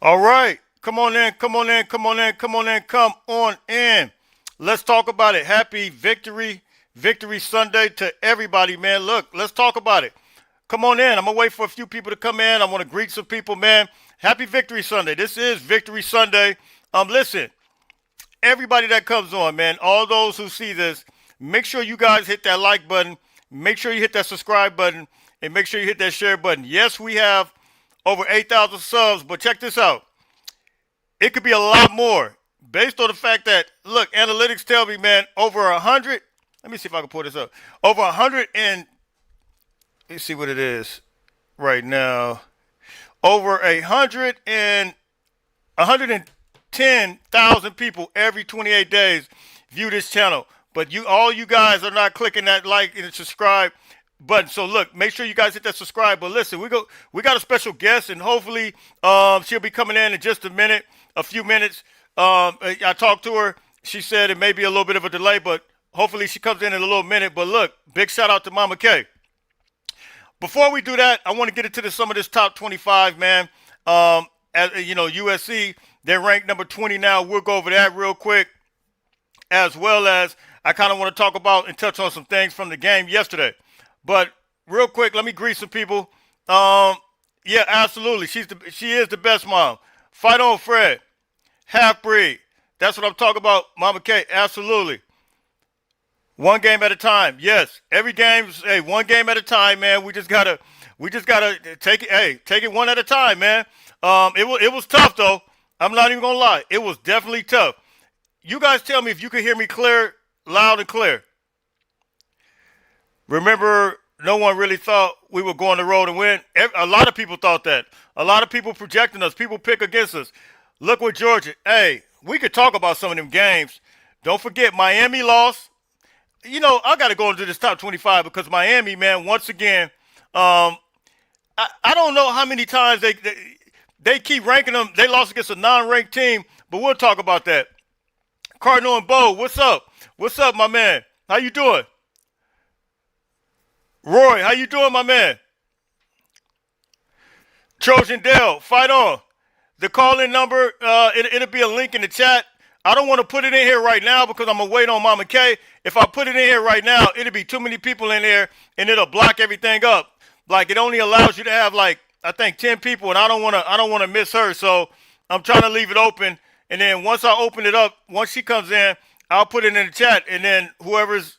All right. Come on in, come on in, come on in, come on in, come on in. Let's talk about it. Happy Victory Sunday to everybody, man. Look, let's talk about it. Come on in. I'm going to wait for a few people to come in. I want to greet some people, man. Happy Victory Sunday. This is Victory Sunday. Listen, everybody that comes on, man, all those who see this, make sure you guys hit that like button. Make sure you hit that subscribe button. And make sure you hit that share button. Yes, we have over 8,000 subs, but check this out. It could be a lot more based on the fact that, look, analytics tell me, man, over 100. Let me see if I can pull this up. Over 100 and, let's see what it is right now. Over 110,000 people every 28 days view this channel. But all you guys are not clicking that like and subscribe button. So look, make sure you guys hit that subscribe. But listen, we got a special guest, and hopefully she'll be coming in just a few minutes. I talked to her. She said it may be a little bit of a delay, but hopefully she comes in a little minute. But look, big shout out to Mama K. Before we do that, I want to get into some of this top 25, man. As you know, USC, they're ranked number 20 now. We'll go over that real quick, as well as I kind of want to talk about and touch on some things from the game yesterday. But real quick, let me greet some people. Yeah, absolutely. She is the best mom. Fight on, Fred. Half breed. That's what I'm talking about, Mama K. Absolutely. One game at a time. Yes. Every game's one game at a time, man. We just gotta take it. Hey, take it one at a time, man. It was tough though. I'm not even gonna lie. It was definitely tough. You guys tell me if you can hear me clear, loud and clear. Remember, no one really thought we would go on the road and win. A lot of people thought that. A lot of people projecting us. People pick against us. Look with Georgia. Hey, we could talk about some of them games. Don't forget, Miami lost. You know, I got to go into this top 25 because Miami, man, once again, I don't know how many times they keep ranking them. They lost against a non-ranked team, but we'll talk about that. Cardinal and Bo, what's up? What's up, my man? How you doing? Roy, how you doing, my man? Trojan Dale, fight on. The call-in number, it'll be a link in the chat. I don't want to put it in here right now because I'm going to wait on Mama K. If I put it in here right now, it'll be too many people in there, and it'll block everything up. Like, it only allows you to have, like, I think 10 people, and I don't want to miss her. So I'm trying to leave it open. And then once I open it up, once she comes in, I'll put it in the chat. And then whoever's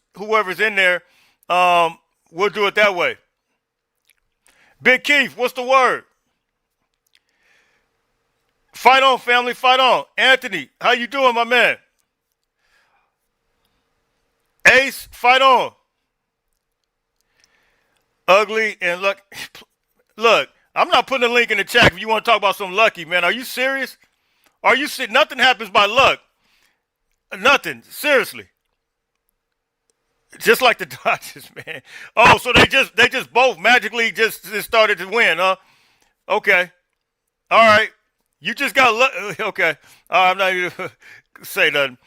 in there, we'll do it that way. Big Keith, what's the word? Fight on, family, fight on. Anthony, how you doing, my man? Ace, fight on. Ugly and look, I'm not putting a link in the chat if you want to talk about some lucky, man. Are you serious? Nothing happens by luck. Nothing, seriously. Just like the Dodgers, man. Oh, so they just both magically just started to win, huh? Okay. All right. You just got luck. Okay. I'm not even gonna say nothing.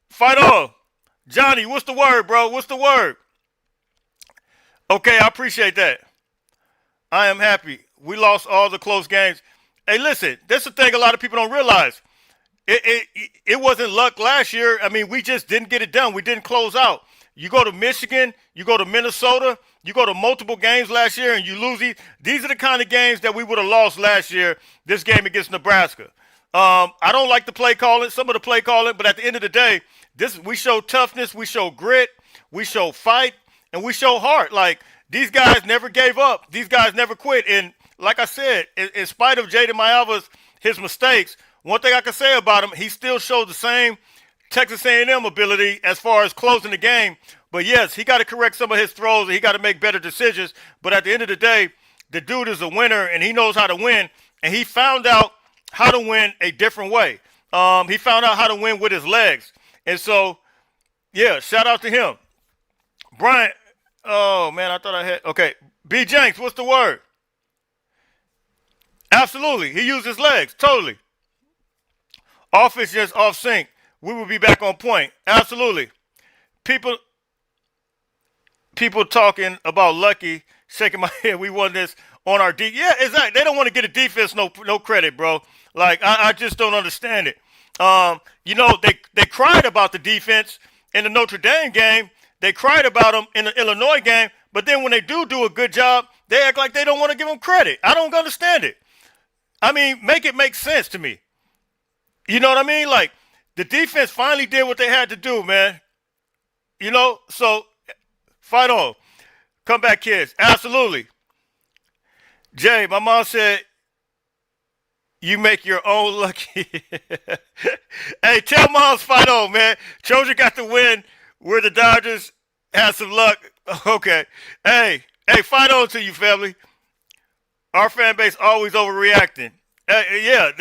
Fight on. Johnny, what's the word, bro? What's the word? Okay, I appreciate that. I am happy. We lost all the close games. Hey, listen, that's the thing a lot of people don't realize. It wasn't luck last year. I mean, we just didn't get it done. We didn't close out. You go to Michigan, you go to Minnesota, you go to multiple games last year, and you lose these. These are the kind of games that we would have lost last year, this game against Nebraska. I don't like the play calling, some of the play calling, but at the end of the day, we show toughness, we show grit, we show fight, and we show heart. Like, these guys never gave up. These guys never quit. And like I said, in spite of Jaden Maiava's his mistakes, one thing I can say about him, he still showed the same Texas A&M ability as far as closing the game. But yes, he got to correct some of his throws and he got to make better decisions. But at the end of the day, the dude is a winner and he knows how to win. And he found out how to win a different way. He found out how to win with his legs. And so, yeah, shout out to him. Brian, oh man, I thought I had, okay. B. Jenks, what's the word? Absolutely. He used his legs, totally. Offense just off sync. We will be back on point. Absolutely. People talking about lucky, shaking my head. We won this on our Yeah, exactly. They don't want to get a defense no credit, bro. Like I just don't understand it. They cried about the defense in the Notre Dame game. They cried about them in the Illinois game. But then when they do a good job, they act like they don't want to give them credit. I don't understand it. I mean, make it make sense to me. You know what I mean? Like, the defense finally did what they had to do, man. So fight on. Come back, kids. Absolutely. Jay, my mom said, you make your own lucky. Hey, tell Moms fight on, man. Trojan got the win where the Dodgers had some luck. Okay. Hey, fight on to you, family. Our fan base always overreacting. Yeah,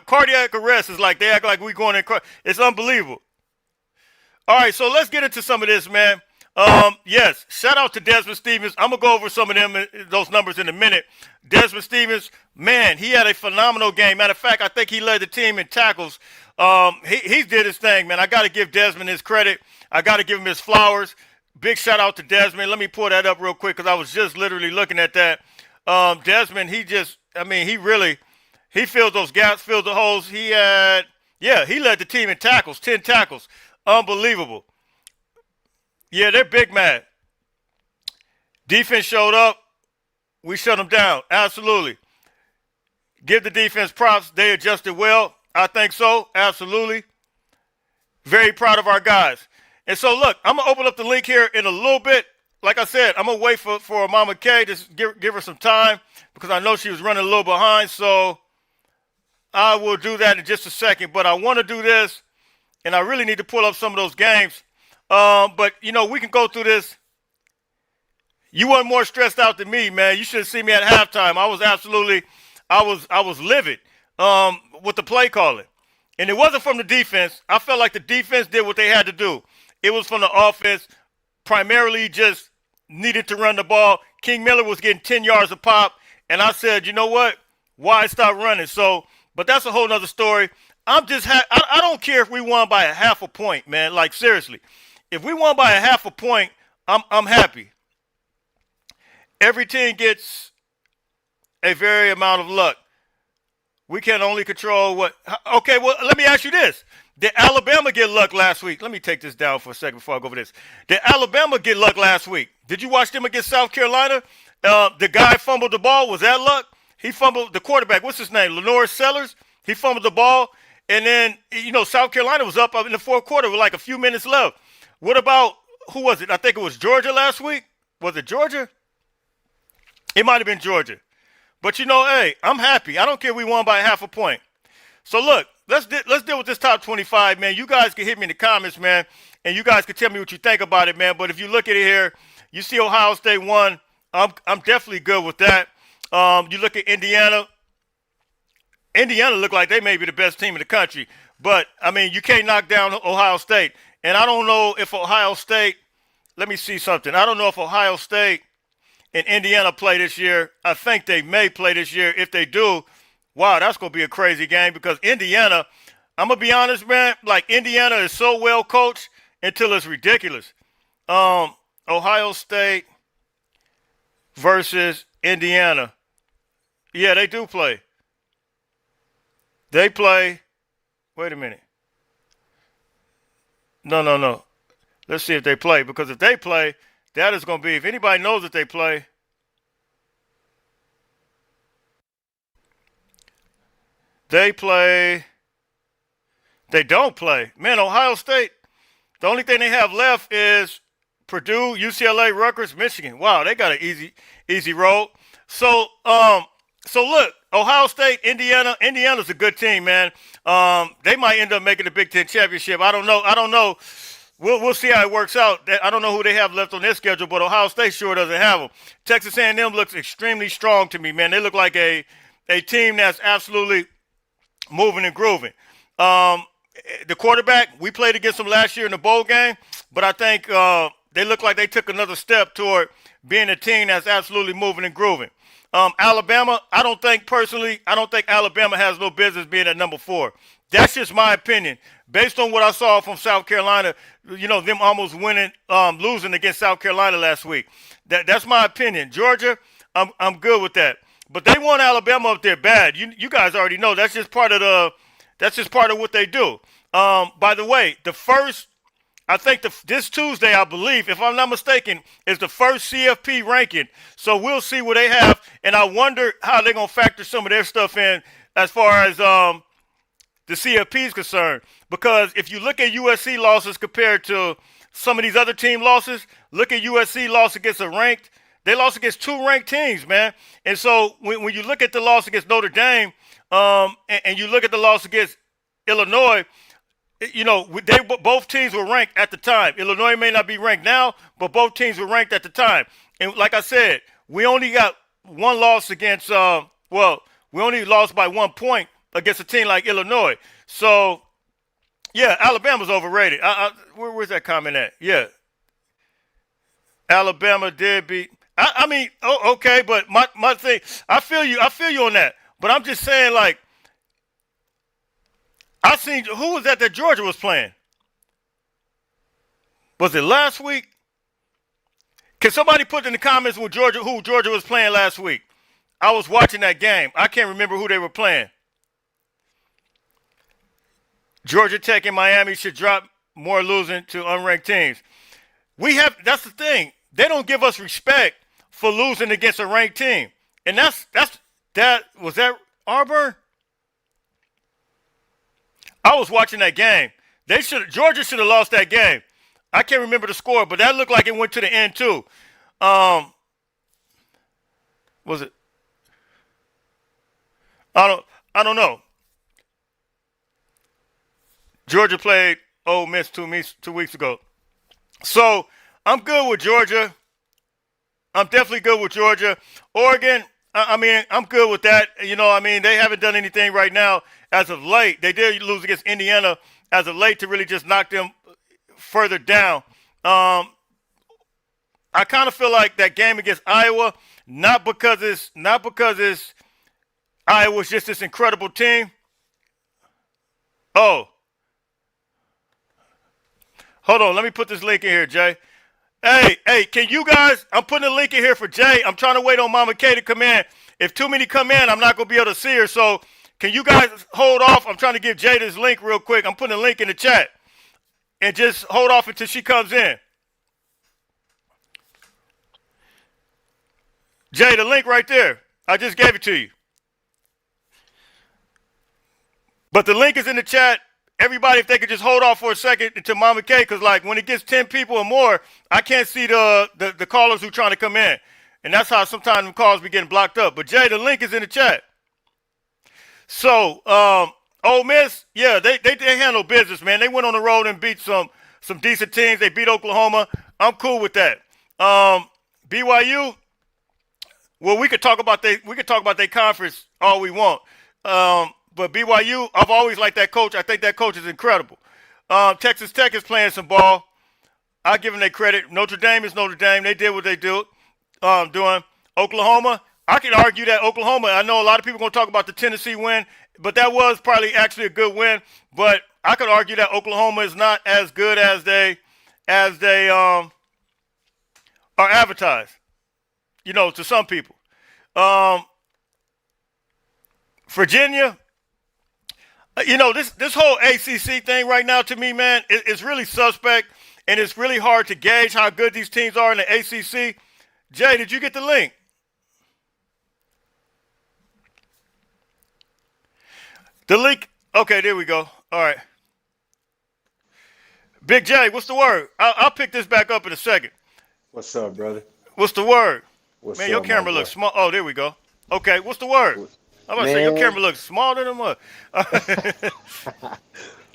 cardiac arrest is like they act like we going in. It's unbelievable. All right, so let's get into some of this, man. Yes, shout out to Desmond Stevens. I'm gonna go over some of those numbers in a minute. Desmond Stevens, man, he had a phenomenal game. Matter of fact, I think he led the team in tackles. He did his thing, man. I got to give Desmond his credit. I got to give him his flowers. Big shout out to Desmond. Let me pull that up real quick because I was just literally looking at that. Desmond, he filled those gaps, filled the holes. He led the team in tackles, 10 tackles. Unbelievable. Yeah, they're big mad. Defense showed up. We shut them down. Absolutely. Give the defense props. They adjusted well. I think so. Absolutely. Very proud of our guys. And so, look, I'm going to open up the link here in a little bit. Like I said, I'm going to wait for Mama K to give her some time because I know she was running a little behind. So I will do that in just a second. But I want to do this, and I really need to pull up some of those games. But, we can go through this. You weren't more stressed out than me, man. You should have seen me at halftime. I was livid with the play calling. And it wasn't from the defense. I felt like the defense did what they had to do. It was from the offense, primarily just needed to run the ball. King Miller was getting 10 yards a pop. And I said, you know what? Why stop running? So, but that's a whole nother story. I don't care if we won by a half a point, man. Like, seriously. If we won by a half a point, I'm happy. Every team gets a very amount of luck. We can only control what. Okay, well, let me ask you this. Did Alabama get luck last week? Let me take this down for a second before I go over this. Did Alabama get luck last week? Did you watch them against South Carolina? The guy fumbled the ball. Was that luck? He fumbled the quarterback. What's his name? Lenore Sellers. He fumbled the ball. And then, South Carolina was up in the fourth quarter with like a few minutes left. What about, who was it? I think it was Georgia last week. Was it Georgia? It might have been Georgia. But, hey, I'm happy. I don't care if we won by a half a point. So, look, let's deal with this top 25, man. You guys can hit me in the comments, man, and you guys can tell me what you think about it, man. But if you look at it here, you see Ohio State won. I'm definitely good with that. You look at Indiana. Indiana look like they may be the best team in the country. But, you can't knock down Ohio State. And I don't know if Ohio State – let me see something. I don't know if Ohio State and Indiana play this year. I think they may play this year. If they do, wow, that's going to be a crazy game because Indiana, I'm going to be honest, man, like Indiana is so well coached until it's ridiculous. Ohio State versus Indiana. Yeah, they do play. They play. Wait a minute. No. Let's see if they play because if they play, that is going to be, if anybody knows that they play, they don't play. Man, Ohio State, the only thing they have left is Purdue, UCLA, Rutgers, Michigan. Wow, they got an easy road. So look, Ohio State, Indiana's a good team, man. They might end up making the Big Ten championship. I don't know. We'll see how it works out. I don't know who they have left on their schedule, but Ohio State sure doesn't have them. Texas A&M looks extremely strong to me, man. They look like a team that's absolutely moving and grooving. The quarterback, we played against them last year in the bowl game, but I think they look like they took another step toward being a team that's absolutely moving and grooving. Alabama, I don't think Alabama has no business being at number 4. That's just my opinion. Based on what I saw from South Carolina, them almost losing against South Carolina last week. That's my opinion. Georgia, I'm good with that. But they want Alabama up there bad. You guys already know that's just part of what they do. By the way, I think this Tuesday, I believe, if I'm not mistaken, is the first CFP ranking. So we'll see what they have, and I wonder how they're gonna factor some of their stuff in as far as the CFP is concerned. Because if you look at USC losses compared to some of these other team losses, look at USC loss against they lost against two ranked teams, man. And so when you look at the loss against Notre Dame, and you look at the loss against Illinois, both teams were ranked at the time. Illinois may not be ranked now, but both teams were ranked at the time. And like I said, we only got one loss against, we only lost by 1 point against a team like Illinois. So, yeah, Alabama's overrated. Where's that comment at? Yeah. Alabama did beat. Okay, but my thing, I feel you on that. But I'm just saying, like, I seen, who was that Georgia was playing? Was it last week? Can somebody put in the comments who Georgia was playing last week? I was watching that game. I can't remember who they were playing. Georgia Tech and Miami should drop more losing to unranked teams. That's the thing. They don't give us respect for losing against a ranked team. And was that Auburn? I was watching that game. Georgia should have lost that game. I can't remember the score, but that looked like it went to the end too. Was it? I don't know. Georgia played Ole Miss 2 weeks ago. So I'm good with Georgia. I'm definitely good with Georgia. Oregon, I'm good with that. They haven't done anything right now as of late. They did lose against Indiana as of late to really just knock them further down. I kind of feel like that game against Iowa, not because Iowa's just this incredible team. Oh. Hold on, let me put this link in here, Jay. Hey, can you guys, I'm putting a link in here for Jay. I'm trying to wait on Mama K to come in. If too many come in, I'm not going to be able to see her. So can you guys hold off? I'm trying to give Jay this link real quick. I'm putting a link in the chat. And just hold off until she comes in. Jay, the link right there. I just gave it to you. But the link is in the chat. Everybody, if they could just hold off for a second until Mama K, because like when it gets 10 people or more, I can't see the callers who are trying to come in. And that's how sometimes the calls be getting blocked up. But Jay, the link is in the chat. So, Ole Miss, yeah, they handle business, man. They went on the road and beat some decent teams. They beat Oklahoma. I'm cool with that. BYU, well, we could talk about their conference all we want. But BYU, I've always liked that coach. I think that coach is incredible. Texas Tech is playing some ball. I give them their credit. Notre Dame is Notre Dame. They did what they doing. Oklahoma, I can argue that Oklahoma, I know a lot of people are going to talk about the Tennessee win, but that was probably actually a good win. But I could argue that Oklahoma is not as good as they are advertised, to some people. Virginia, this whole ACC thing right now to me, man, is really suspect, and it's really hard to gauge how good these teams are in the ACC. Jay, did you get the link? The link, okay, there we go. All right. Big J, what's the word? I'll pick this back up in a second. What's up, brother? What's the word? What's man, up, your camera looks small. Oh, there we go. Okay, what's the word? I'm about to say your camera looks smaller than what?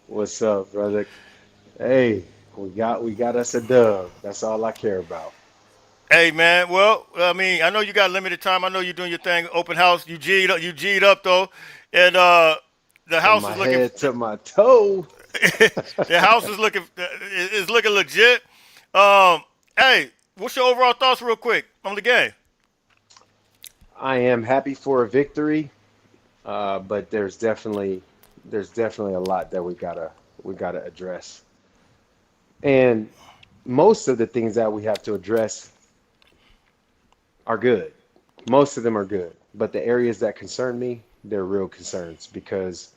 What's up, brother? Hey, we got us a dub. That's all I care about. Hey, man. Well, I know you got limited time. I know you're doing your thing, open house. You G'd up though, and the house From is my looking. head to my toe. The house is looking legit. Hey, what's your overall thoughts, real quick, on the game? I am happy for a victory, but there's definitely a lot that we gotta address, and most of the things that we have to address are good. Most of them are good, but the areas that concern me, they're real concerns because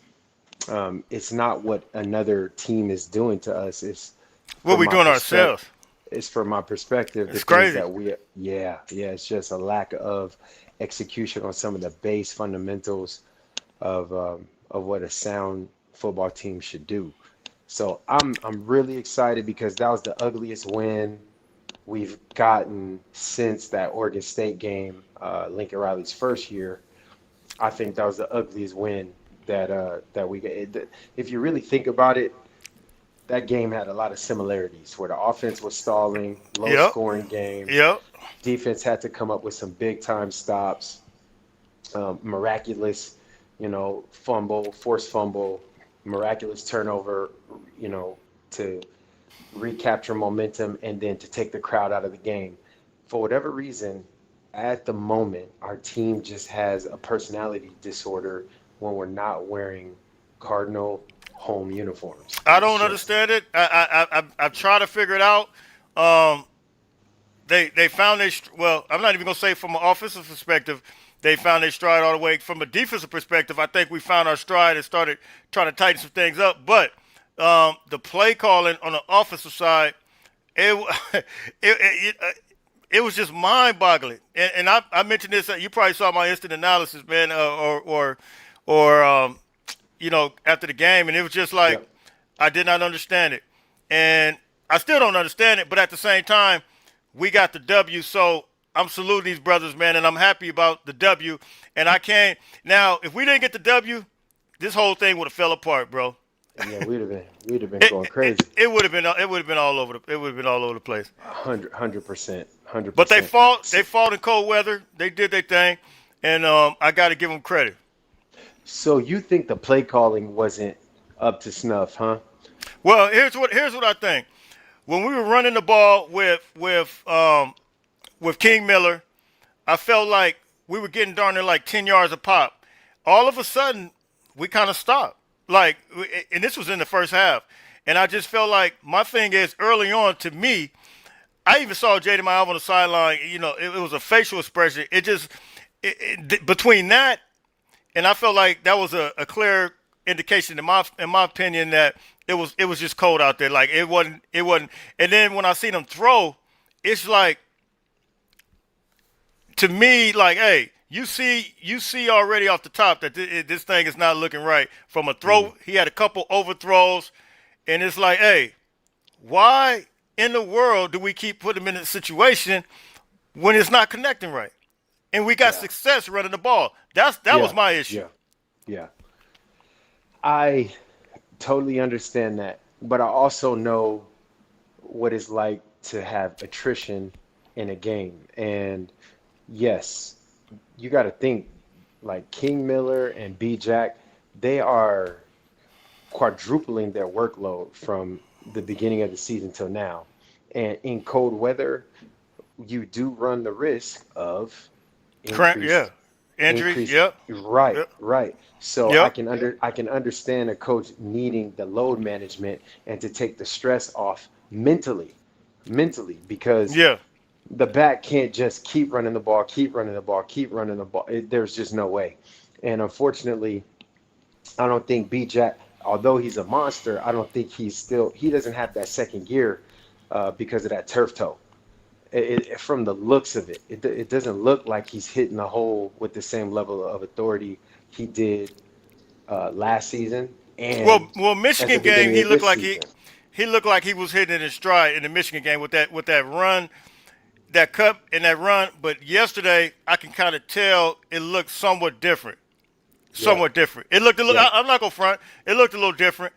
it's not what another team is doing to us. It's What from we my doing perspective. ourselves? It's from my perspective, the It's things crazy. that yeah, it's just a lack of execution on some of the base fundamentals of what a sound football team should do. So I'm really excited because that was the ugliest win we've gotten since that Oregon State game, Lincoln Riley's first year. I think that was the ugliest win that we get. If you really think about it, that game had a lot of similarities where the offense was stalling, low Yep. scoring game. Yep. Defense had to come up with some big time stops, miraculous, fumble, forced fumble, miraculous turnover, to recapture momentum and then to take the crowd out of the game. For whatever reason, at the moment, our team just has a personality disorder when we're not wearing Cardinal home uniforms. I It's don't just understand it. I've tried to figure it out. Um, they found they well. I'm not even gonna say from an offensive perspective. They found their stride all the way. From a defensive perspective, I think we found our stride and started trying to tighten some things up. But the play calling on the offensive side, it it was just mind-boggling. And I mentioned this. You probably saw my instant analysis, man, or after the game, and it was just like yep. I did not understand it, and I still don't understand it. But at the same time, we got the W, so I'm saluting these brothers, man, and I'm happy about the W. And I can't now. If we didn't get the W, this whole thing would have fell apart, bro. Yeah, we'd have been going crazy. It would have been all over it would have been all over the place. 100%, hundred But they percent. fought. So, They fought in cold weather. They did their thing, and I got to give them credit. so you think the play calling wasn't up to snuff, huh? Well, here's what I think. When we were running the ball with King Miller, I felt like we were getting darn near like 10 yards a pop. All of a sudden, we kind of stopped. Like, and this was in the first half. And I just felt like my thing is early on to me, I even saw Jaden Miles on the sideline. It was a facial expression. It just, between that, and I felt like that was a clear indication in my opinion that it was just cold out there. Like it wasn't. And then when I seen him throw, it's like to me, like, hey, you see already off the top that this thing is not looking right. From a Mm. throw, he had a couple overthrows, and it's like, hey, why in the world do we keep putting him in a situation when it's not connecting right? And we got Yeah, success running the ball. That was yeah, my issue. yeah, yeah. I totally understand that, but I also know what it's like to have attrition in a game. And yes, you got to think like King Miller and B Jack, they are quadrupling their workload from the beginning of the season till now. And in cold weather, you do run the risk of Crank, yeah. increased Injuries, increased yep, right, yep, right. So yep, I can understand a coach needing the load management and to take the stress off mentally because yeah. the back can't just keep running the ball, keep running the ball, keep running the ball. There's just no way. And unfortunately, I don't think B Jack, although he's a monster, I don't think he doesn't have that second gear because of that turf toe. From the looks of it, it doesn't look like he's hitting the hole with the same level of authority he did last season Well, and well, at the Michigan game, beginning he of looked this like he season. he looked like he was hitting it in stride in the Michigan game with that run, that cut and that run. But yesterday, I can kind of tell it looked somewhat different. Yeah, Somewhat different. It looked a little. yeah, I'm not gonna front. It looked a little different.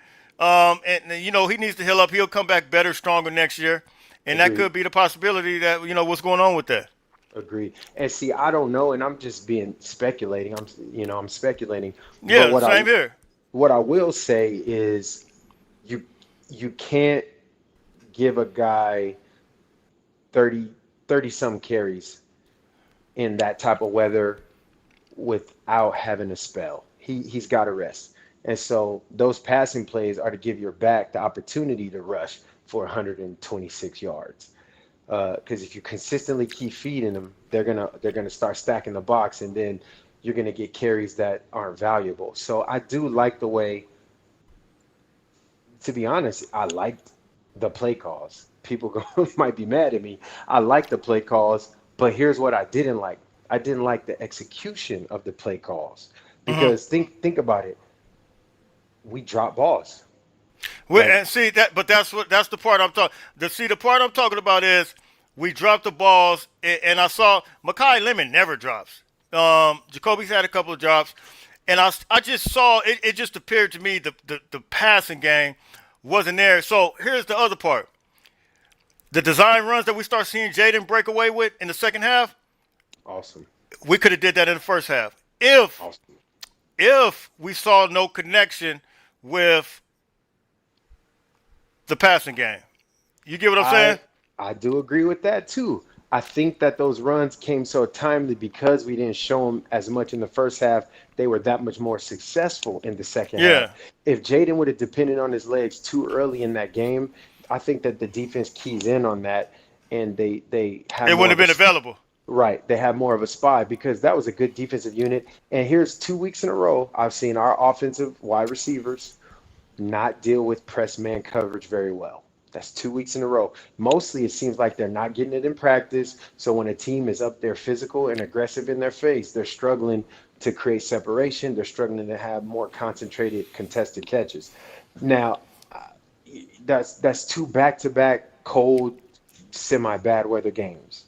And he needs to heal up. He'll come back better, stronger next year, and that agreed, could be the possibility that what's going on with that. agreed. And see, I don't know, and I'm just being speculating. I'm speculating. But Yeah, same here. what I will say is you you can't give a guy 30 some carries in that type of weather without having a spell. He's got to rest. And so those passing plays are to give your back the opportunity to rush for 126 yards. Because if you consistently keep feeding them, they're gonna start stacking the box, and then you're gonna get carries that aren't valuable. So I do like the way, to be honest, I liked the play calls. People might be mad at me. I like the play calls, but here's what I didn't like. I didn't like the execution of the play calls Hmm. because think about it. We drop balls. Like And see that, but that's the part I'm talking. The part I'm talking about is we dropped the balls, and I saw Makai Lemon never drops. Jacoby's had a couple of drops, and I just saw it. It just appeared to me the passing game wasn't there. So here's the other part: the design runs that we start seeing Jaden break away with in the second half. awesome, We could have did that in the first half if awesome. we saw no connection with the passing game. You get what I'm saying? I I do agree with that too. I think that those runs came so timely because we didn't show them as much in the first half. They were that much more successful in the second half. Yeah, If Jaden would have depended on his legs too early in that game, I think that the defense keys in on that, and they have it more wouldn't of have a been available. right. They have more of a spy because that was a good defensive unit. And here's 2 weeks in a row I've seen our offensive wide receivers not deal with press man coverage very well. That's 2 weeks in a row. Mostly it seems like they're not getting it in practice. So when a team is up there physical and aggressive in their face, they're struggling to create separation. They're struggling to have more concentrated contested catches. Now, that's two back-to-back cold, semi-bad weather games.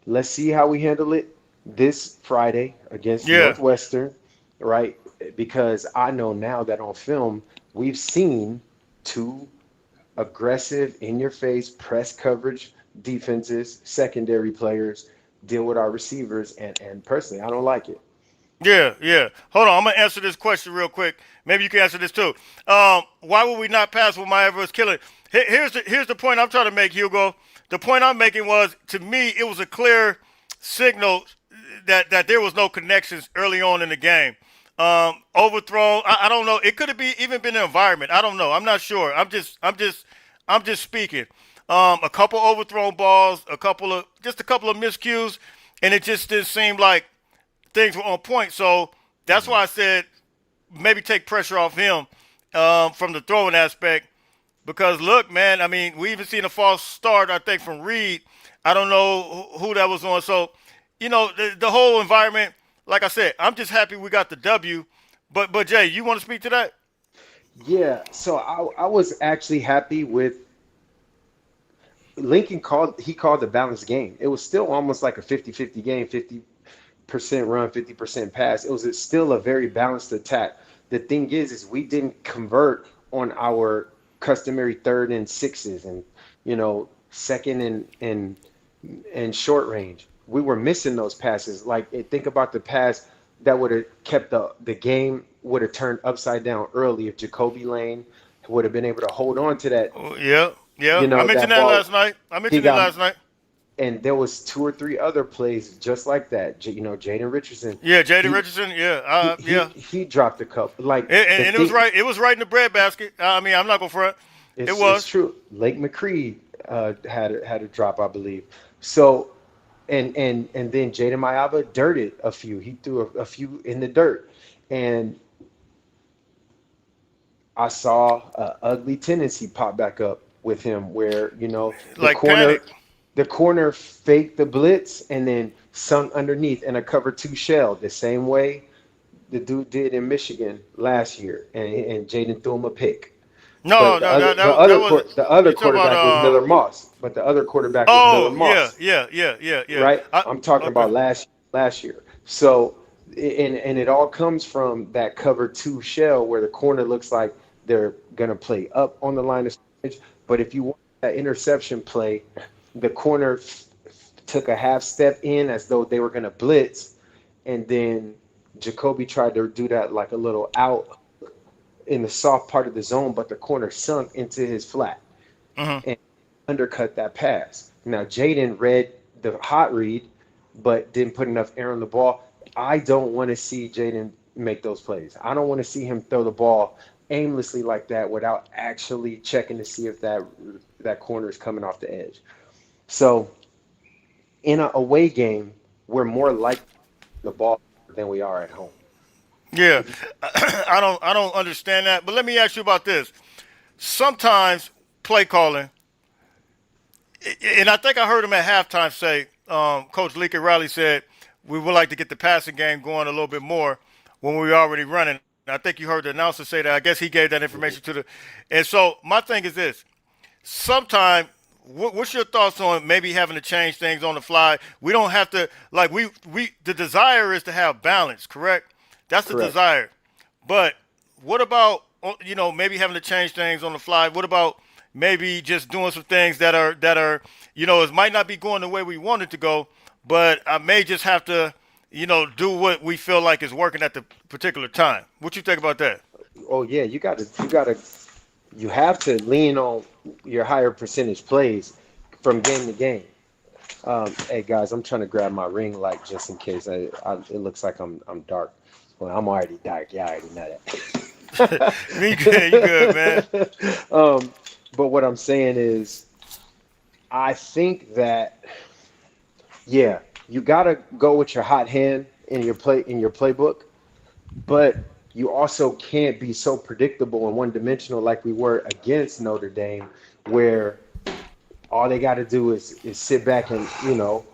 Let's see how we handle it this Friday against Yeah, Northwestern, right? Because I know now that on film, we've seen two aggressive, in your face, press coverage defenses, secondary players deal with our receivers. And personally, I don't like it. yeah, yeah. Hold on, I'm gonna answer this question real quick. Maybe you can answer this too. Why would we not pass when Maya was killing? Here's the point I'm trying to make, Hugo. The point I'm making was, to me, it was a clear signal that there was no connections early on in the game. Overthrown. I don't know. It could have even been the environment. I don't know. I'm not sure. I'm just speaking. A couple overthrown balls, a couple of miscues, and it just didn't seem like things were on point. So that's Mhm. why I said maybe take pressure off him from the throwing aspect. Because look, man, I mean, we even seen a false start, I think, from Reed. I don't know who that was on. So, the whole environment. Like I said, I'm just happy we got the W. But Jay, you want to speak to that? Yeah, so I was actually happy with Lincoln he called a balanced game. It was still almost like a 50-50 game, 50% run, 50% pass. It was still a very balanced attack. The thing is we didn't convert on our customary third and sixes and second and short range. We were missing those passes. Like think about the pass that would have kept the game would have turned upside down early if Jacoby Lane would have been able to hold on to that, Oh, yeah, yeah. I mentioned that that ball. last night. He got and there was two or three other plays just like that. Jaden Richardson, Yeah, Jaden he Richardson. Yeah, he he yeah. he dropped a couple. Like the And it was thing, right. It was right in the breadbasket. I mean, I'm not gonna front. It it's was. true. Lake McCree had a drop, I believe. So and then Jaden Mayava dirted a few. He threw a few in the dirt, and I saw a ugly tendency pop back up with him, where the Like panic. corner faked the blitz and then sunk underneath in a cover two shell, the same way the dude did in Michigan last year, and Jaden threw him a pick. No, But no, that was. the other You talking about? quarterback was Miller Moss. But the other quarterback was Miller Oh, yeah, Moss, yeah, yeah, yeah, yeah. right? I'm talking Okay. about last year. So and it all comes from that cover two shell where the corner looks like they're gonna play up on the line of scrimmage. But if you want that interception play, the corner took a half step in as though they were gonna blitz, and then Jacoby tried to do that like a little out in the soft part of the zone, but the corner sunk into his flat Hmm. and undercut that pass. Now Jaden read the hot read, but didn't put enough air on the ball. I don't want to see Jaden make those plays. I don't want to see him throw the ball aimlessly like that without actually checking to see if that corner is coming off the edge. So in an away game, we're more likely to the ball than we are at home. Yeah, If you, I don't understand that. But let me ask you about this. Sometimes play calling, and I think I heard him at halftime say, Coach Leaky Riley said, we would like to get the passing game going a little bit more when we were already running. I think you heard the announcer say that. I guess he gave that information to the. And so my thing is this: sometime, what's your thoughts on maybe having to change things on the fly? We don't have to like we. The desire is to have balance, correct? That's the correct. desire. But what about maybe having to change things on the fly? What about maybe just doing some things that are it might not be going the way we want it to go, but I may just have to do what we feel like is working at the particular time. What you think about that? Oh yeah, you have to lean on your higher percentage plays from game to game. Hey guys, I'm trying to grab my ring light just in case. It looks like I'm dark. Well, I'm already dark. Yeah, I already know Me good, you good, man. that. But what I'm saying is, I think that yeah, you gotta go with your hot hand in your playbook, but you also can't be so predictable and one dimensional like we were against Notre Dame, where all they got to do is sit back and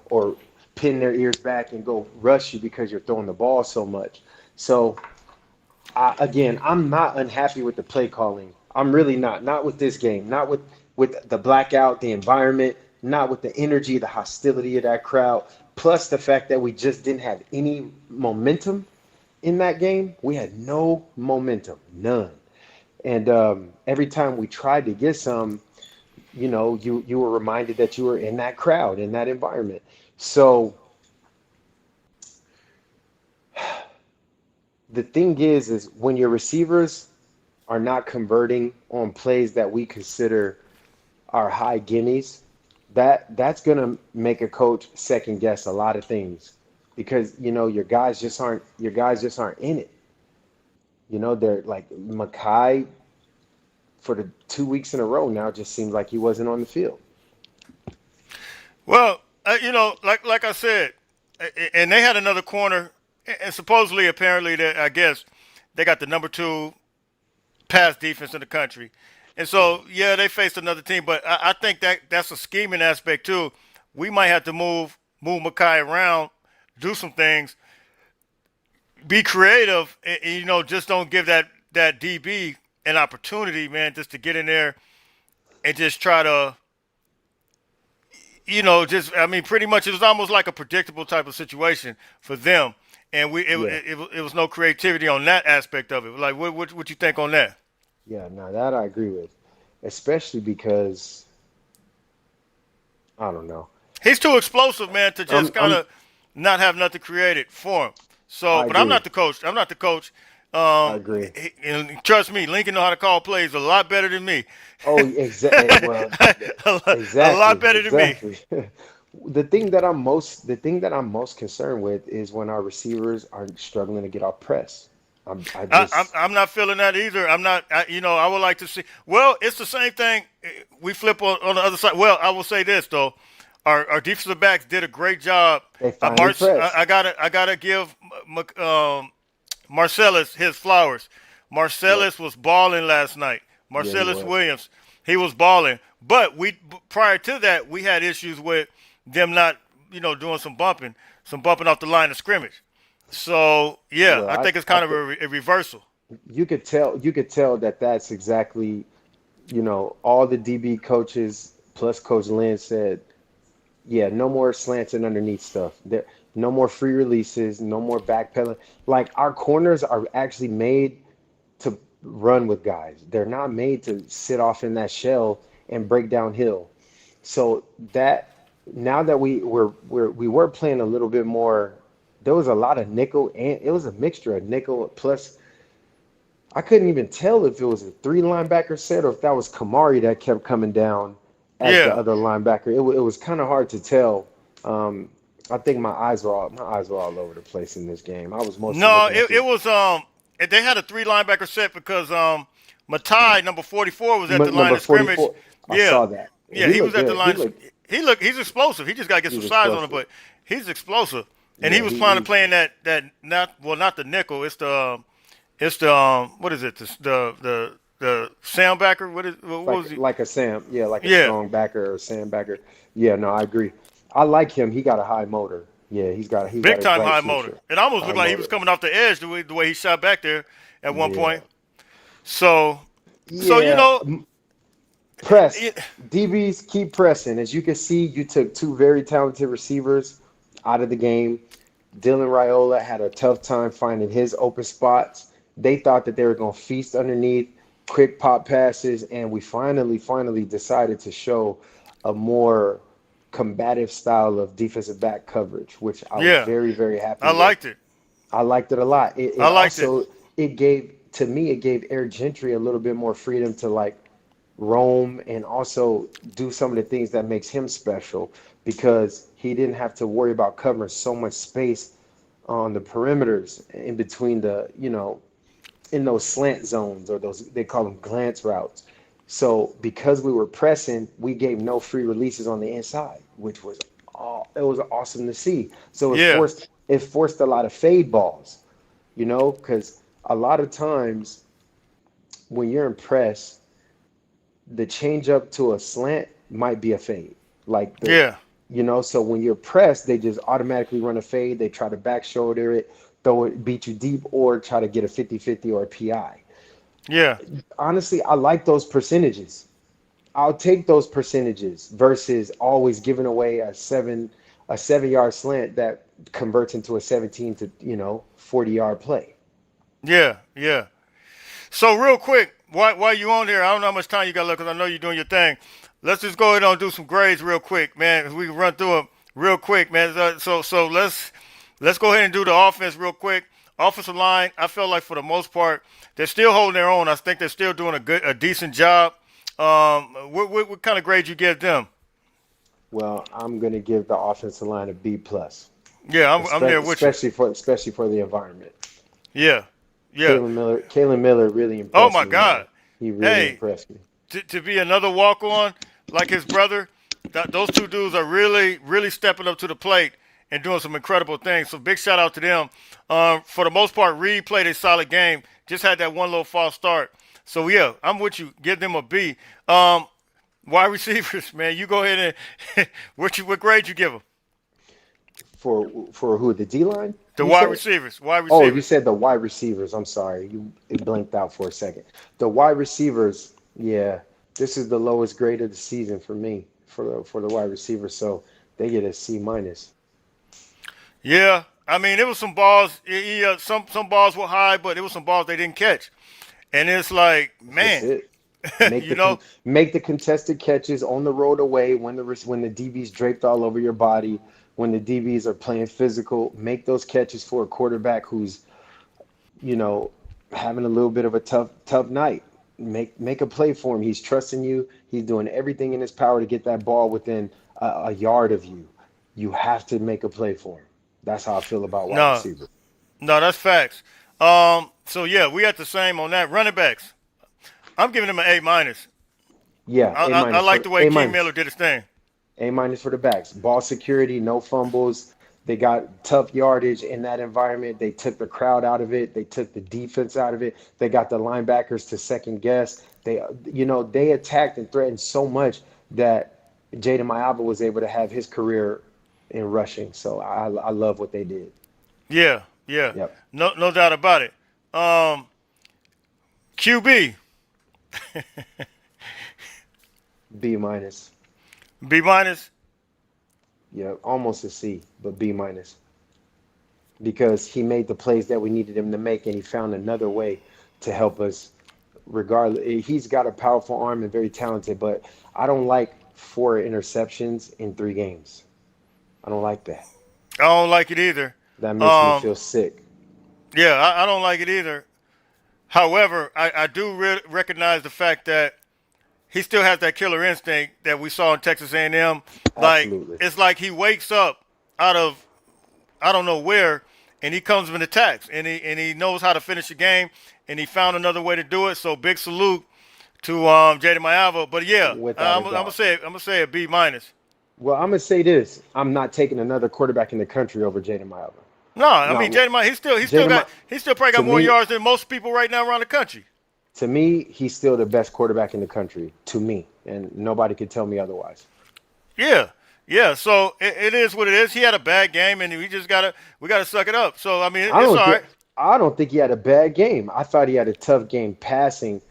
or pin their ears back and go rush you because you're throwing the ball so much. So again, I'm not unhappy with the play calling. I'm really not. Not with this game. Not with the blackout, the environment. Not with the energy, the hostility of that crowd. Plus the fact that we just didn't have any momentum in that game. We had no momentum, none. And every time we tried to get some, you were reminded that you were in that crowd, in that environment. So the thing is when your receivers are not converting on plays that we consider our high gimmies, that's gonna make a coach second guess a lot of things because your guys just aren't in it. They're like Makai for the 2 weeks in a row now just seems like he wasn't on the field. Well, like I said, and they had another corner, and supposedly, apparently, that I guess they got the number two pass defense in the country, and so yeah, they faced another team. But I think that's a scheming aspect too. We might have to move Makai around, do some things, be creative, and just don't give that DB an opportunity, man, just to get in there and just try to just I mean, pretty much it was almost like a predictable type of situation for them, and Yeah, it was no creativity on that aspect of it. Like, what you think on that? yeah, no, that I agree with, especially because I don't know. He's too explosive, man, to just kind I'm of not have nothing created for him. So, I but I'm agree. not the coach. I'm not the coach. I agree. And trust me, Lincoln know how to call plays a lot better than me. Oh, exactly. Well, A lot exactly, better than me. exactly. The thing that I'm most concerned with is when our receivers are struggling to get off press. I just I'm not feeling that either. I'm not. I would like to see. Well, it's the same thing. We flip on the other side. Well, I will say this though, our defensive backs did a great job. they finally pressed. I gotta give Marcellus his flowers. Yep. Marcellus was balling last night. Yeah, he Marcellus was. Williams, he was balling. But prior to that, we had issues with them not doing some bumping off the line of scrimmage. So yeah, Well, I think it's I kind of think a reversal. you could tell that that's exactly, all the DB coaches plus Coach Lynn said, yeah, no more slants and underneath stuff. There, no more free releases, no more backpedaling. Like our corners are actually made to run with guys. They're not made to sit off in that shell and break downhill. So that now that we were playing a little bit more, there was a lot of nickel and it was a mixture of nickel plus I couldn't even tell if it was a three linebacker set or if that was Kamari that kept coming down as the Yeah. other linebacker. It was kind of hard to tell. Um, I think my eyes were all over the place in this game. I was mostly No, looking at it the was they had a three linebacker set because Matai number 44 was at the line number of scrimmage. 44. I Yeah, saw that. yeah, He he was looked at the good. He line. looked. he's explosive. He just got to get some He's size on him, explosive. but he's explosive. And he Yeah, was planning to he playing that not the nickel. It's the what is it? The soundbacker. What was he? like a Sam, yeah, like a Yeah, strong backer or a Sam backer. Yeah, no, I agree. I like him. He got a high motor. Yeah, he's got big a time bright high motor. future. It almost High looked like he was motor. coming off the edge the way he shot back there at one Yeah. point. So so Yeah. Press. it, DBs keep pressing. As you can see, you took two very talented receivers out of the game. Dylan Raiola had a tough time finding his open spots. They thought that they were going to feast underneath quick pop passes, and we finally decided to show a more combative style of defensive back coverage, which I was yeah, very happy I with. liked it. I liked it a lot. It, I it liked it. also it gave to me it gave Eric Gentry a little bit more freedom to like roam and also do some of the things that makes him special because he didn't have to worry about covering so much space on the perimeters in between in those slant zones or those they call them glance routes. So because we were pressing, we gave no free releases on the inside, which was it was awesome to see. So Yeah, it forced a lot of fade balls, because a lot of times when you're in press, the change up to a slant might be a fade. Like yeah, so when you're pressed, they just automatically run a fade. They try to back shoulder it, throw it, beat you deep, or try to get a 50-50 or a PI. yeah, Honestly, I like those percentages. I'll take those percentages versus always giving away a 7-yard slant that converts into a 17 to 40-yard play. yeah. So real quick, while you on there, I don't know how much time you got left because I know you're doing your thing. Let's just go ahead and do some grades real quick, man. If we can run through them real quick, man. So let's go ahead and do the offense real quick. Offensive line, I feel like for the most part they're still holding their own. I think they're still doing a decent job. What kind of grade you give them? Well, I'm gonna give the offensive line a B plus, Yeah, I'm there with you. especially for the environment. Yeah, yeah. Kalen Miller really Oh impressed my me, man. God. He really Hey, impressed me. to be another walk on like his brother, those two dudes are really stepping up to the plate and doing some incredible things. So big shout out to them. For the most part, Reed played a solid game. Just had that one little false start. So yeah, I'm with you. Give them a B. Wide receivers, man, you go ahead and what grade you give them? For who, the D line? The You wide said? receivers, wide Oh, you receivers. said the wide receivers. I'm sorry, it blinked out for a second. The wide receivers, yeah, this is the lowest grade of the season for me for the wide receivers. So they get a C minus. Yeah, I mean, it was some balls. Some balls were high, but it was some balls they didn't catch. And it's like, That's just man, it. Make you the know, make the contested catches on the road away when the DB's draped all over your body, when the DBs are playing physical. Make those catches for a quarterback who's you know having a little bit of a tough night. Make a play for him. He's trusting you. He's doing everything in his power to get that ball within a yard of you. You have to make a play for him. That's how I feel about wide no, receiver. no, that's facts. So yeah, we got the same on that. Running backs, I'm giving them an A minus. Yeah, A I minus like for the way A King Miller minus. did his thing. A minus for the backs. Ball security, no fumbles. They got tough yardage in that environment. They took the crowd out of it. They took the defense out of it. They got the linebackers to second guess. They attacked and threatened so much that Jaden Mayava was able to have his career in rushing. So I love what they did. Yeah, yeah, Yep. no doubt about it. Um, QB, B minus. B minus. Yeah, almost a C, but B minus. Because he made the plays that we needed him to make, and he found another way to help us. Regardless, he's got a powerful arm and very talented, but I don't like 4 interceptions in 3 games. I don't like that. I don't like it either. That makes me Um, feel sick. yeah, I don't like it either. However, I do recognize the fact that he still has that killer instinct that we saw in Texas A&M. Like Absolutely. it's like he wakes up out of I don't know where, and he comes and attacks, and he knows how to finish the game, and he found another way to do it. So big salute to Jaden Mayava. But yeah, Without a I'm gonna doubt. say a B minus. Well, I'm gonna say this: I'm not taking another quarterback in the country over Jaden Miles. No, I mean No, Jaden, Jaden, he still probably to got more me, yards than most people right now around the country. he's still the best quarterback in the country. To me, and nobody could tell me otherwise. Yeah, yeah. So it is what it is. He had a bad game, and we gotta suck it up. So I mean, I it's don't all think right. I don't think he had a bad game. I thought he had a tough game passing,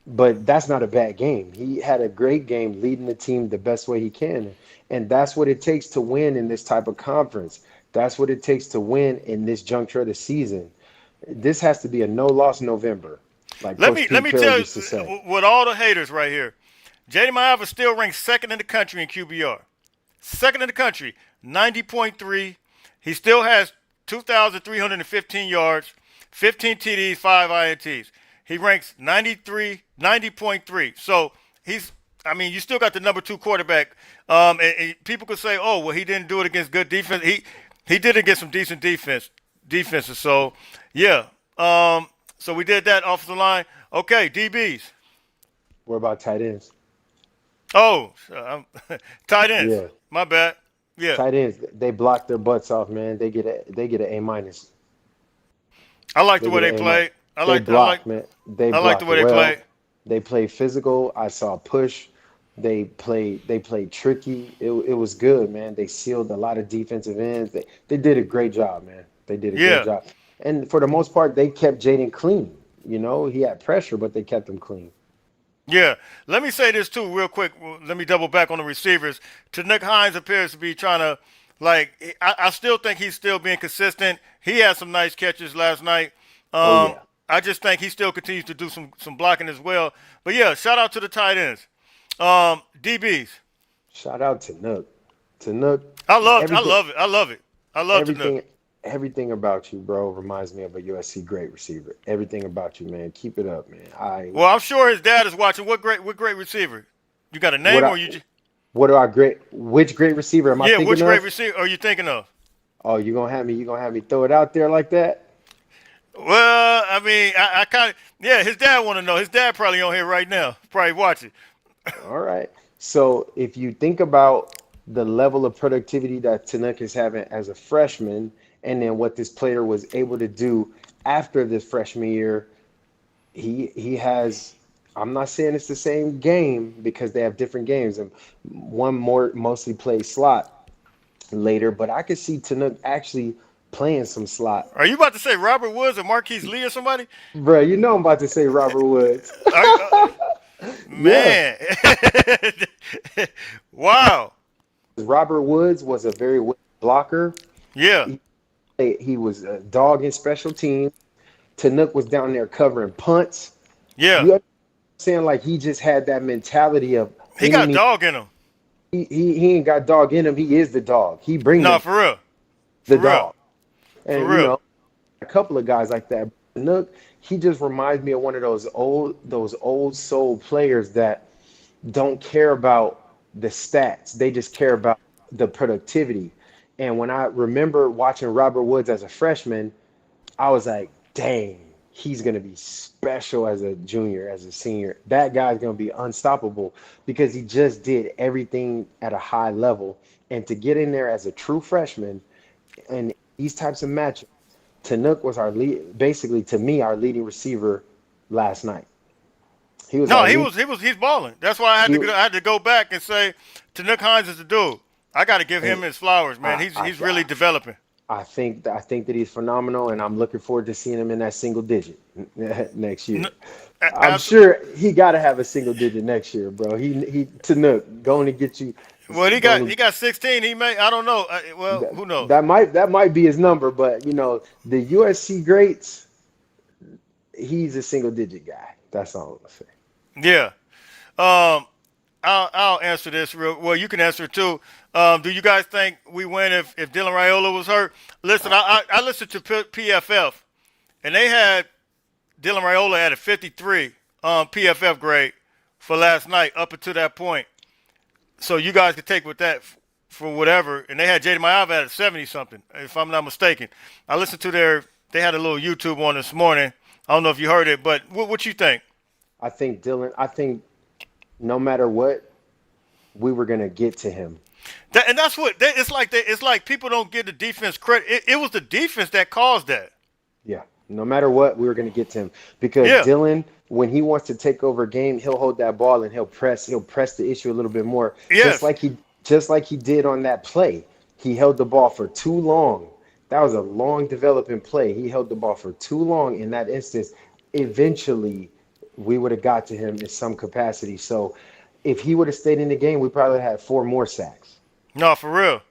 but that's not a bad game. He had a great game leading the team the best way he can. And that's what it takes to win in this type of conference. That's what it takes to win in this juncture of the season. This has to be a no loss November, like Coach Let Pete me Carroll tell you, used to say. with all the haters right here, Jaden Miles still ranks second in the country in QBR. Second in the country, 90.3. He still has 2,315 yards, 15 TDs, 5 INTs. He ranks 90.3. So he's, I mean, you still got the number two quarterback. And people could say, oh, well, he didn't do it against good defense. He did it against some decent defenses. So, yeah. So we did that offensive line. Okay, DBs. What about tight ends? Oh, tight ends. Yeah, My bad. Yeah. tight ends. They block their butts off, man. They get an A minus. I like the They way get they an A minus. played. They block, man. They I like the block way they well. played. They play physical. I saw push. They played tricky. It was good, man. They sealed a lot of defensive ends. They did a great job, man. They did a great Yeah. job. And for the most part, they kept Jaden clean. You know, he had pressure, but they kept him clean. Yeah. Let me say this too, real quick. Let me double back on the receivers. Nick Hines appears to be trying to, like, I still think he's still being consistent. He had some nice catches last night. Oh Um, yeah. I just think he still continues to do some blocking as well. But yeah, shout out to the tight ends. DBs. Shout out to Nook. To Nook, I everything love it. I love it. I love the Nook. everything everything about you, bro, reminds me of a USC great receiver. Everything about you, man. Keep it up, man. I Well, I'm sure his dad is watching. What great receiver? You got a what name I or you just what do I great which great receiver am I yeah? thinking Which great of? receiver are you thinking of? Oh, you gonna have me throw it out there like that? Well, I mean, I kind of yeah. His dad want to know. His dad probably on here right now, probably watching. All right. So if you think about the level of productivity that Tanuk is having as a freshman, and then what this player was able to do after this freshman year, he has. I'm not saying it's the same game because they have different games, and one more mostly plays slot later. But I could see Tanuk actually playing some slot. Are you about to say Robert Woods or Marquise Lee or somebody? Bro, you know I'm about to say Robert Woods. Are, Yeah, man, wow. Robert Woods was a very good blocker. Yeah, He was a dog in special teams. Tanuk was down there covering punts. yeah. You understand? Like he just had that mentality of He got enemy. dog in him. He ain't got dog in him. He is the dog. He bring No, the for real, the for real, dog. for And you real. know, a couple of guys like that. Tanuk, he just reminds me of one of those old soul players that don't care about the stats. They just care about the productivity. And when I remember watching Robert Woods as a freshman, I was like, dang, he's going to be special as a junior, as a senior. That guy's going to be unstoppable because he just did everything at a high level. And to get in there as a true freshman and these types of matchups, Tanuk was our lead, basically to me, our leading receiver last night. He was No, our lead. he's balling. That's why He, I had to go back and say Nick Hines is the dude. I got to give him and his flowers, man. I, I, He's really developing. I think that he's phenomenal, and I'm looking forward to seeing him in that single digit next year. N- I'm sure he got to have a single digit next year, bro. He Tanuk going to get you Well, going he to got 16. He may I don't know. Well, that, who knows? that might be his number, but you know the USC greats, he's a single digit guy. That's all I'm gonna say. Yeah. Um, I'll answer this real well. You can answer it too. Do you guys think we win if Dylan Raiola was hurt? Listen, I listened to PFF and they had Dylan Raiola at a 53 PFF grade for last night up until that point. So you guys could take with that for whatever. And they had Jaden Mayav at a 70 something, if I'm not mistaken. I listened to they had a little YouTube on this morning. I don't know if you heard it, but what you think? I think no matter what, we were gonna get to him. And that's what it's like. People don't give the defense credit. It was the defense that caused that. Yeah. No matter what, we were going to get to him because Yeah. Dylan, when he wants to take over a game, he'll hold that ball and he'll press the issue a little bit more, Yes. just like he did on that play. He held the ball for too long. That was a long developing play. He held the ball for too long in that instance. Eventually, we would have got to him in some capacity. So, if he would have stayed in the game, we probably had four more sacks. No, for real.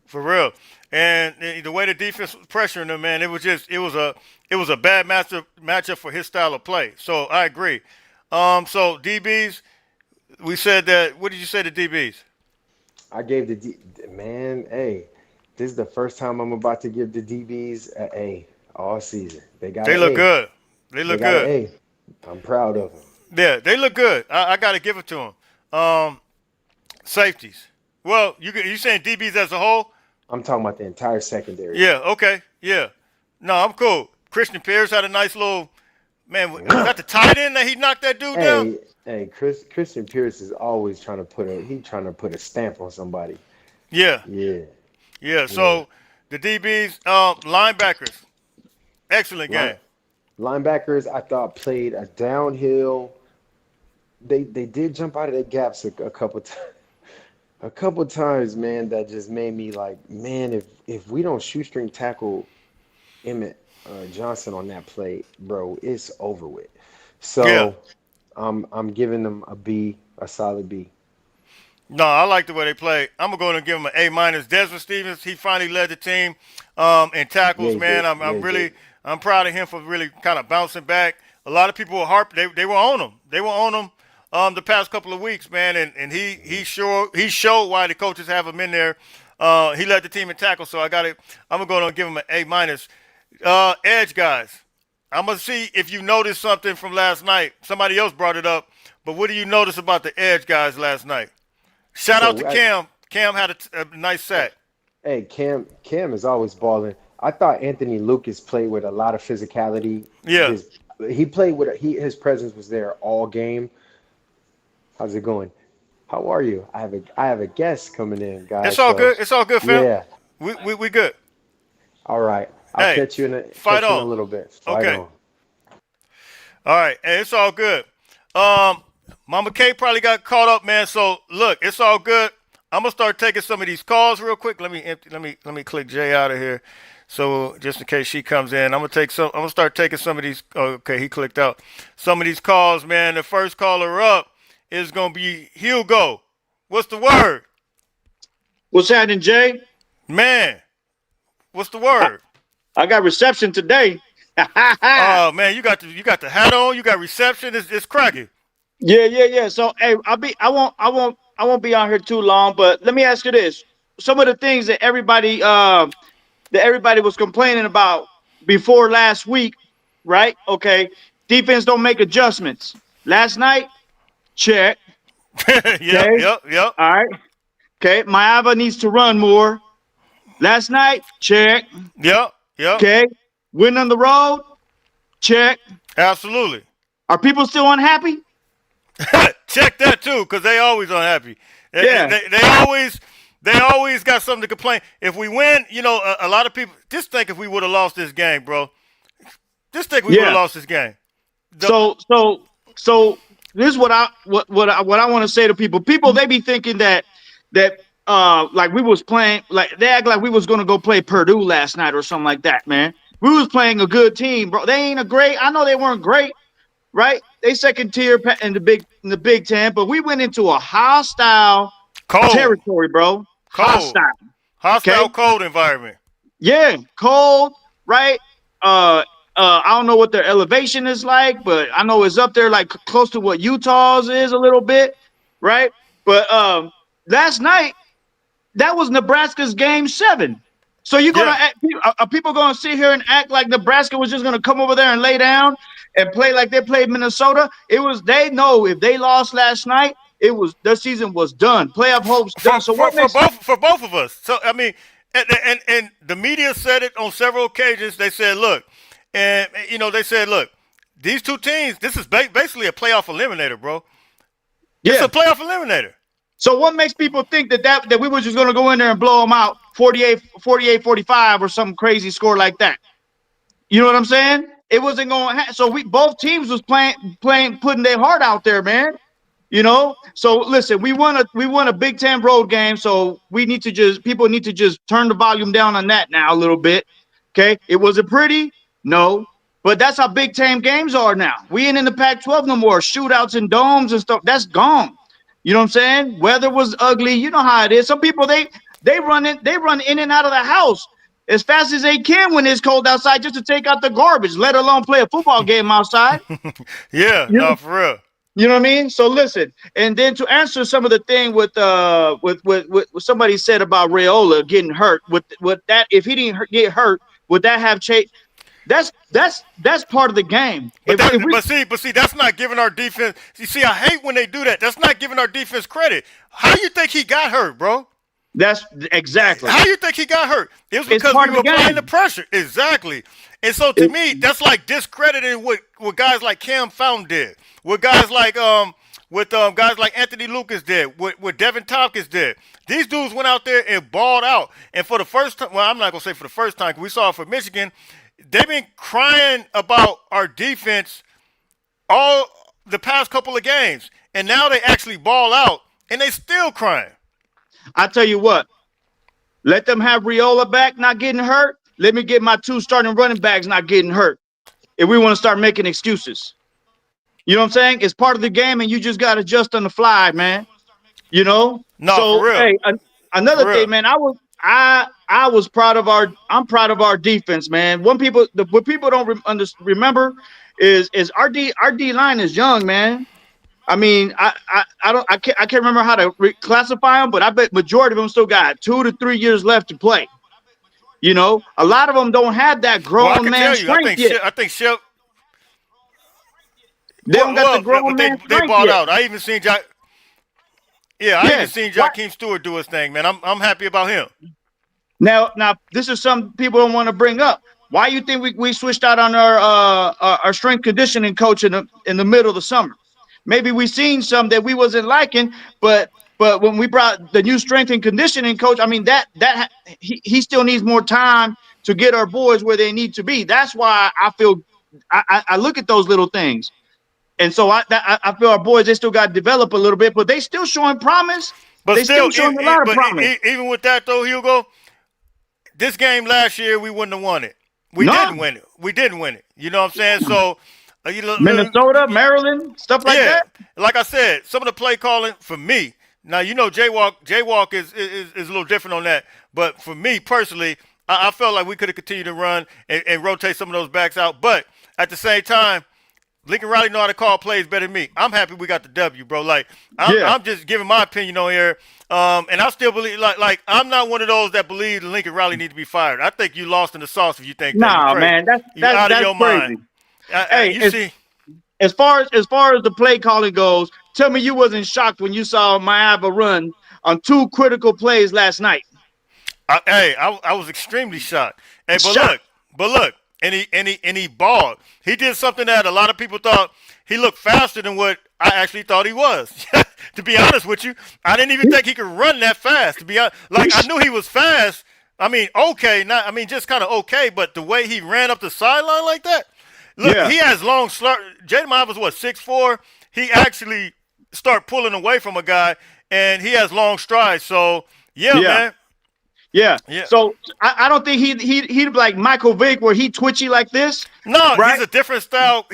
For real. And the way the defense was pressuring him, man, it was a bad matchup for his style of play. So I agree. So DBs, we said that. What did you say to DBs? I gave man, hey, this is the first time I'm about to give the DBs a A all season. They got They an look A. good. They They look got an good. A. I'm proud of them. Yeah, they look good. I got to give it to them. Safeties. Well, you saying DBs as a whole? I'm talking about the entire secondary. Yeah. Okay. Yeah. No, I'm cool. Christian Pierce had a nice little man. Was that the tight end that he knocked that dude down? Christian Pierce is always trying to put a stamp on somebody. Yeah. Yeah, Yeah. yeah. So the DBs, linebackers, excellent Line, game. linebackers, I thought played a downhill. They did jump out of their gaps a couple times. A couple times, man, that just made me like, man, if we don't shoestring tackle Emmett Johnson on that play, bro, it's over with. Yeah. So I'm giving them a B, a solid B. No, I like the way they play. I'm gonna go and give him an A minus. Desmond Stevens, he finally led the team in Yeah, tackles. he Man, did. I'm, Yeah, I'm he really did. I'm proud of him for really kind of bouncing back. A lot of people were they were on him. They were on him the past couple of weeks, man, and he showed why the coaches have him in there. He led the team in tackles, so I'm gonna go and give him an A minus. Edge guys, I'm gonna see if you noticed something from last night. Somebody else brought it up, but what do you notice about the edge guys last night? Shout out to So Cam. Cam had a nice sack. hey, Cam is always balling. I thought Anthony Lucas played with a lot of physicality. Yeah. He played with his presence was there all game. How's it going? How are you? I have a guest coming in, It's guys. all So good. It's all good, Phil. yeah, We good. all right. I'll Hey, catch you in fight a on. little bit. Fight Okay. on. All right. Hey, it's all good. Um, Mama K probably got caught up, man. So look, it's all good. I'm gonna start taking some of these calls real quick. Let me click Jay out of here. So just in case she comes in, I'm gonna start taking some of these. Oh, okay, he clicked out. Some of these calls, man. The first caller up is gonna be Hugo. What's the word, What's happening, Jay? man? What's the I, word? I got reception today. yeah, Oh man, you got the hat on. You got reception. It's cracking. yeah. So hey, I won't be on here too long, but let me ask you this. Some of the things that everybody was complaining about before last week, right? Okay. Defense don't make adjustments. Last night, check. Yep, Okay. yep, yep, All right. Okay. Maava needs to run more. Last night, check. yep, yep. Okay. Win on the road, check. Absolutely. Are people still unhappy? Check that too, because they always unhappy. They, Yeah. they, they always they always got something to complain. If we win, a lot of people just think if we would have lost this game, bro. Just think we would have Yeah. lost this game. The- So this is what I want to say to people. People they be thinking that like we was playing like they act like we was gonna go play Purdue last night or something like that, man. We was playing a good team, bro. They ain't a great. I know they weren't great, right? They second tier in the Big Ten, but we went into a hostile cold, territory, bro. cold, Hostile. hostile, Okay. cold environment. Yeah, cold, right? I don't know what their elevation is like, but I know it's up there like close to what Utah's is a little bit, right? But last night that was Nebraska's game 7. So you're gonna Yeah. are people gonna sit here and act like Nebraska was just gonna come over there and lay down and play like they played Minnesota? They know if they lost last night, their season was done. Playoff hopes for, done. So for, what for makes both for both of us. So I mean, and the media said it on several occasions. They said, look, and they said, look, these two teams. This is basically a playoff eliminator, bro. It's yeah? a playoff eliminator. So what makes people think that we were just going to go in there and blow them out 45 or some crazy score like that? You know what I'm saying? It wasn't going to so we both teams was playing putting their heart out there, man. You know? So listen, we won a Big Ten road game, so people need to just turn the volume down on that now a little bit. Okay? It wasn't pretty? No. But that's how Big Ten games are now. We ain't in the Pac-12 no more. Shootouts and domes and stuff. That's gone. You know what I'm saying? Weather was ugly. You know how it is. Some people they run in and out of the house as fast as they can when it's cold outside just to take out the garbage, let alone play a football game outside. Yeah, You no, know, for real. you know what I mean? So listen, and then to answer some of the thing with somebody said about Raiola getting hurt, with that, if he didn't get hurt, would that have changed? That's part of the game. But see, that's not giving our defense. You see, I hate when they do that. That's not giving our defense credit. How you think he got hurt, bro? That's exactly. How you think he got hurt? It was It's because part we of the were applying game. the pressure. Exactly. And so to me, that's like discrediting what guys like Cam Fountain did. What guys like guys like Anthony Lucas did. What Devin Tompkins did. These dudes went out there and balled out. And for the first time, well, I'm not gonna say for the first time, 'cause we saw it for Michigan. They've been crying about our defense all the past couple of games, and now they actually ball out, and they still crying. I tell you what, let them have Raiola back, not getting hurt. Let me get my 2 starting running backs not getting hurt. If we want to start making excuses, you know what I'm saying? It's part of the game, and you just got to adjust on the fly, man. You know. No, So for real. hey, another For thing, real. man. I was proud of I'm proud of our defense, man. What people don't remember is our D line is young, man. I mean, I can't remember how to classify them, but I bet majority of them still got 2 to 3 years left to play. You know, a lot of them don't have that Well, I grown can man tell you, strength yet. I think Shep. They don't got the grown But man they strength balled yet. out. I even seen Jack. Yeah, I even Yeah. seen What? Jakeem Stewart do his thing, man. I'm happy about him. Now, this is some people don't want to bring up. Why you think we switched out on our strength conditioning coach in the middle of the summer? Maybe we seen some that we wasn't liking, but when we brought the new strength and conditioning coach, I mean he still needs more time to get our boys where they need to be. That's why I feel I look at those little things, and so I feel our boys, they still got to develop a little bit, but they still showing promise. But They still showing a lot of promise. even with that though, Hugo, this game last year we wouldn't have won it. We No. didn't win it. We didn't win it. You know what I'm saying? So, Minnesota, Maryland, stuff like yeah, that. like I said, some of the play calling for me. Now you know JWalk is a little different on that, but for me personally, I felt like we could have continued to run and rotate some of those backs out. But at the same time, Lincoln Riley know how to call plays better than me. I'm happy we got the W, bro. Like I'm just giving my opinion on here, and I still believe like I'm not one of those that believe Lincoln Riley need to be fired. I think you lost in the sauce if you think that. Nah, You're crazy. man, You out of your crazy. mind. Hey, You see. as far as the play calling goes, tell me you wasn't shocked when you saw Miami run on 2 critical plays last night. I was extremely shocked. Hey, but look, and he balled. He did something that a lot of people thought he looked faster than what I actually thought he was. To be honest with you, I didn't even think he could run that fast. To be honest, like I knew he was fast. I mean, just kind of okay, but the way he ran up the sideline like that. Look, he has long slur. Jaden Miles was what 6'4". He actually start pulling away from a guy, and he has long strides. So man. Yeah. Yeah. So I don't think he'd like Michael Vick where he twitchy like this. No, right? He's a different style.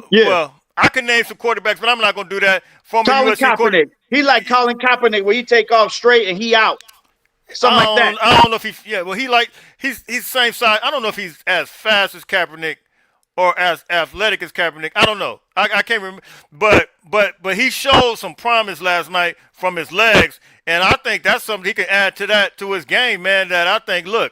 Yeah. Well, I can name some quarterbacks, but I'm not going to do that. Former Colin USC Kaepernick. He like Colin Kaepernick where he take off straight and he out. Something like that. I don't know if he's the same size. I don't know if he's as fast as Kaepernick or as athletic as Kaepernick. I don't know. I can't remember. But he showed some promise last night from his legs, and I think that's something he can add to his game, man. That I think, look,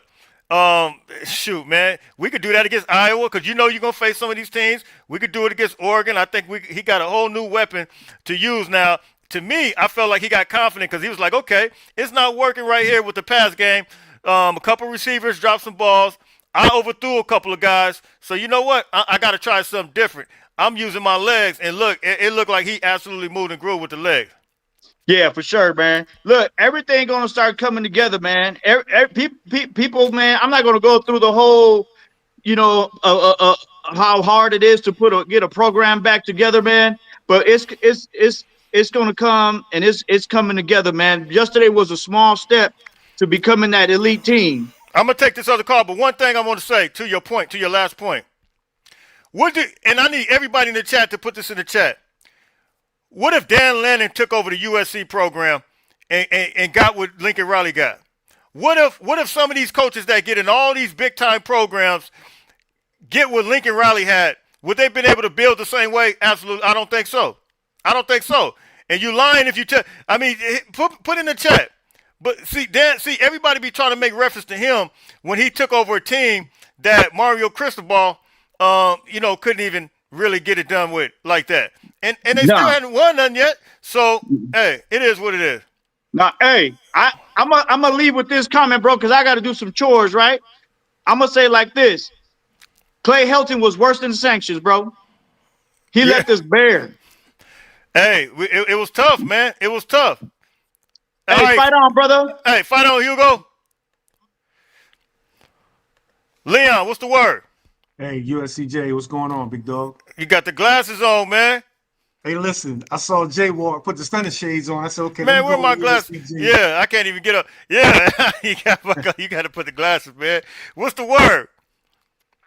shoot, man, we could do that against Iowa because you're gonna face some of these teams. We could do it against Oregon. I think he got a whole new weapon to use now. To me, I felt like he got confident because he was like, okay, it's not working right here with the pass game. A couple receivers dropped some balls. I overthrew a couple of guys. So you know what? I got to try something different. I'm using my legs, and look, it looked like he absolutely moved and grew with the legs. Yeah, for sure, man. Look, everything gonna start coming together, man. People, man. I'm not gonna go through the whole, you know, how hard it is to get a program back together, man. But it's gonna come, and it's coming together, man. Yesterday was a small step to becoming that elite team. I'm gonna take this other call, but one thing I want to say to your point, to your last point. And I need everybody in the chat to put this in the chat. What if Dan Lanning took over the USC program and got what Lincoln Riley got? What if some of these coaches that get in all these big time programs get what Lincoln Riley had? Would they been able to build the same way? Absolutely. I don't think so. I don't think so. And you lying if you tell. I mean, put in the chat. But see, everybody be trying to make reference to him when he took over a team that Mario Cristobal, couldn't even really get it done with like that. And they still hadn't won none yet. So, hey, it is what it is. Now, hey, I'm gonna leave with this comment, bro, because I got to do some chores, right? I'm gonna say like this: Clay Helton was worse than the sanctions, bro. He left us bare. Hey, it was tough, man. It was tough. Hey, right. Fight on, brother. Hey, fight on, Hugo. Leon, what's the word? Hey, USCJ, what's going on, big dog? You got the glasses on, man. Hey, listen, I saw JWalk put the stunning shades on. I said, okay, man, where my glasses? Yeah, I can't even get up. Yeah, you got to put the glasses, man. What's the word?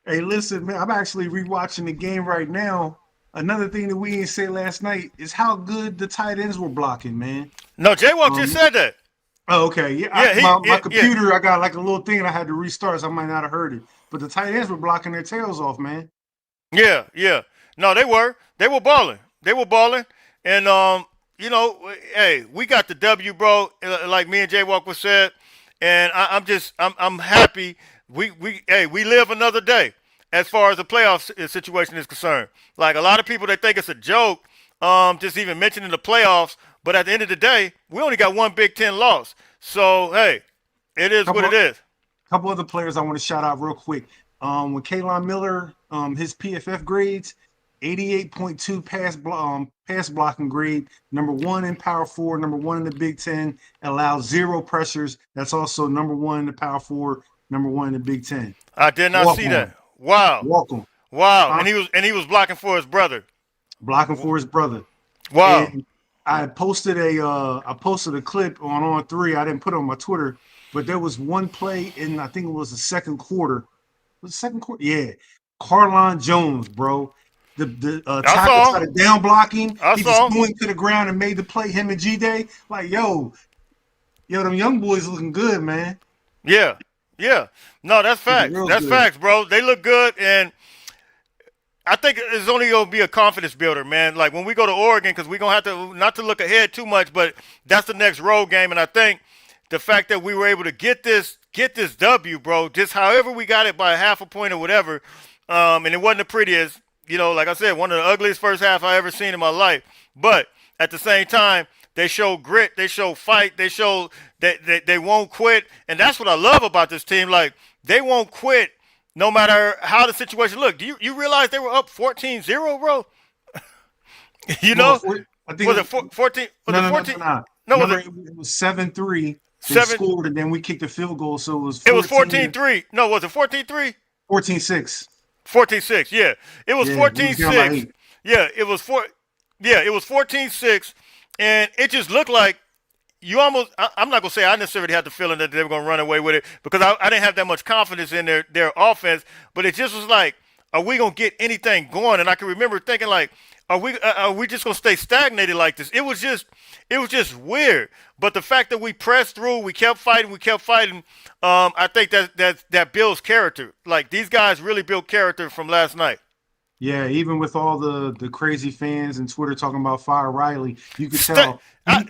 Hey, listen, man, I'm actually rewatching the game right now. Another thing that we didn't say last night is how good the tight ends were blocking, man. No, JWalk just said that. Oh, okay. Yeah, my computer, I got like a little thing and I had to restart, so I might not have heard it. But the tight ends were blocking their tails off, man. Yeah. No, they were. They were balling. And, hey, we got the W, bro, like me and JWalk was said. And I'm happy. We live another day as far as the playoff situation is concerned. Like a lot of people, they think it's a joke, just even mentioning the playoffs. But at the end of the day, we only got one Big Ten loss. So, hey, it is what it is. A couple other players I want to shout out real quick. With Kalon Miller, his PFF grades, 88.2 pass blocking grade, number 1 in Power 4, number 1 in the Big Ten, allows 0 pressures. That's also number 1 in the Power 4, number 1 in the Big Ten. I did not see that. Wow. Welcome. Wow. And he was blocking for his brother. Blocking for his brother. Wow. And I posted a clip on On3. I didn't put it on my Twitter, but there was one play in, I think it was the second quarter. Was the second quarter? Yeah. Carlon Jones, bro. The tackle started down blocking. He just going to the ground and made the play, him and G-Day. Like, yo, them young boys looking good, man. Yeah. No, that's facts. That's facts, bro. They look good, and I think it's only going to be a confidence builder, man. Like when we go to Oregon, because we're going to have to, not to look ahead too much, but that's the next road game. And I think the fact that we were able to get this W, bro, just however we got it by half a point or whatever, and it wasn't the prettiest, like I said, one of the ugliest first half I ever seen in my life. But at the same time, they show grit, they show fight, they show that they won't quit. And that's what I love about this team. Like, they won't quit no matter how the situation look. Do you realize they were up 14-0, bro? I think was it 14? No, it was 7-3. They scored, and then we kicked a field goal, so it was 14-3. No, was it 14-3? 14-6. 14-6, yeah. It was 14-6. Yeah, it was 14-6, and it just looked like I'm not going to say I necessarily had the feeling that they were going to run away with it because I didn't have that much confidence in their offense, but it just was like, are we going to get anything going? And I can remember thinking like, are we just going to stay stagnated like this? It was just weird. But the fact that we pressed through, we kept fighting. I think that builds character. Like these guys really built character from last night. Yeah, even with all the crazy fans and Twitter talking about Fire Riley, you could tell.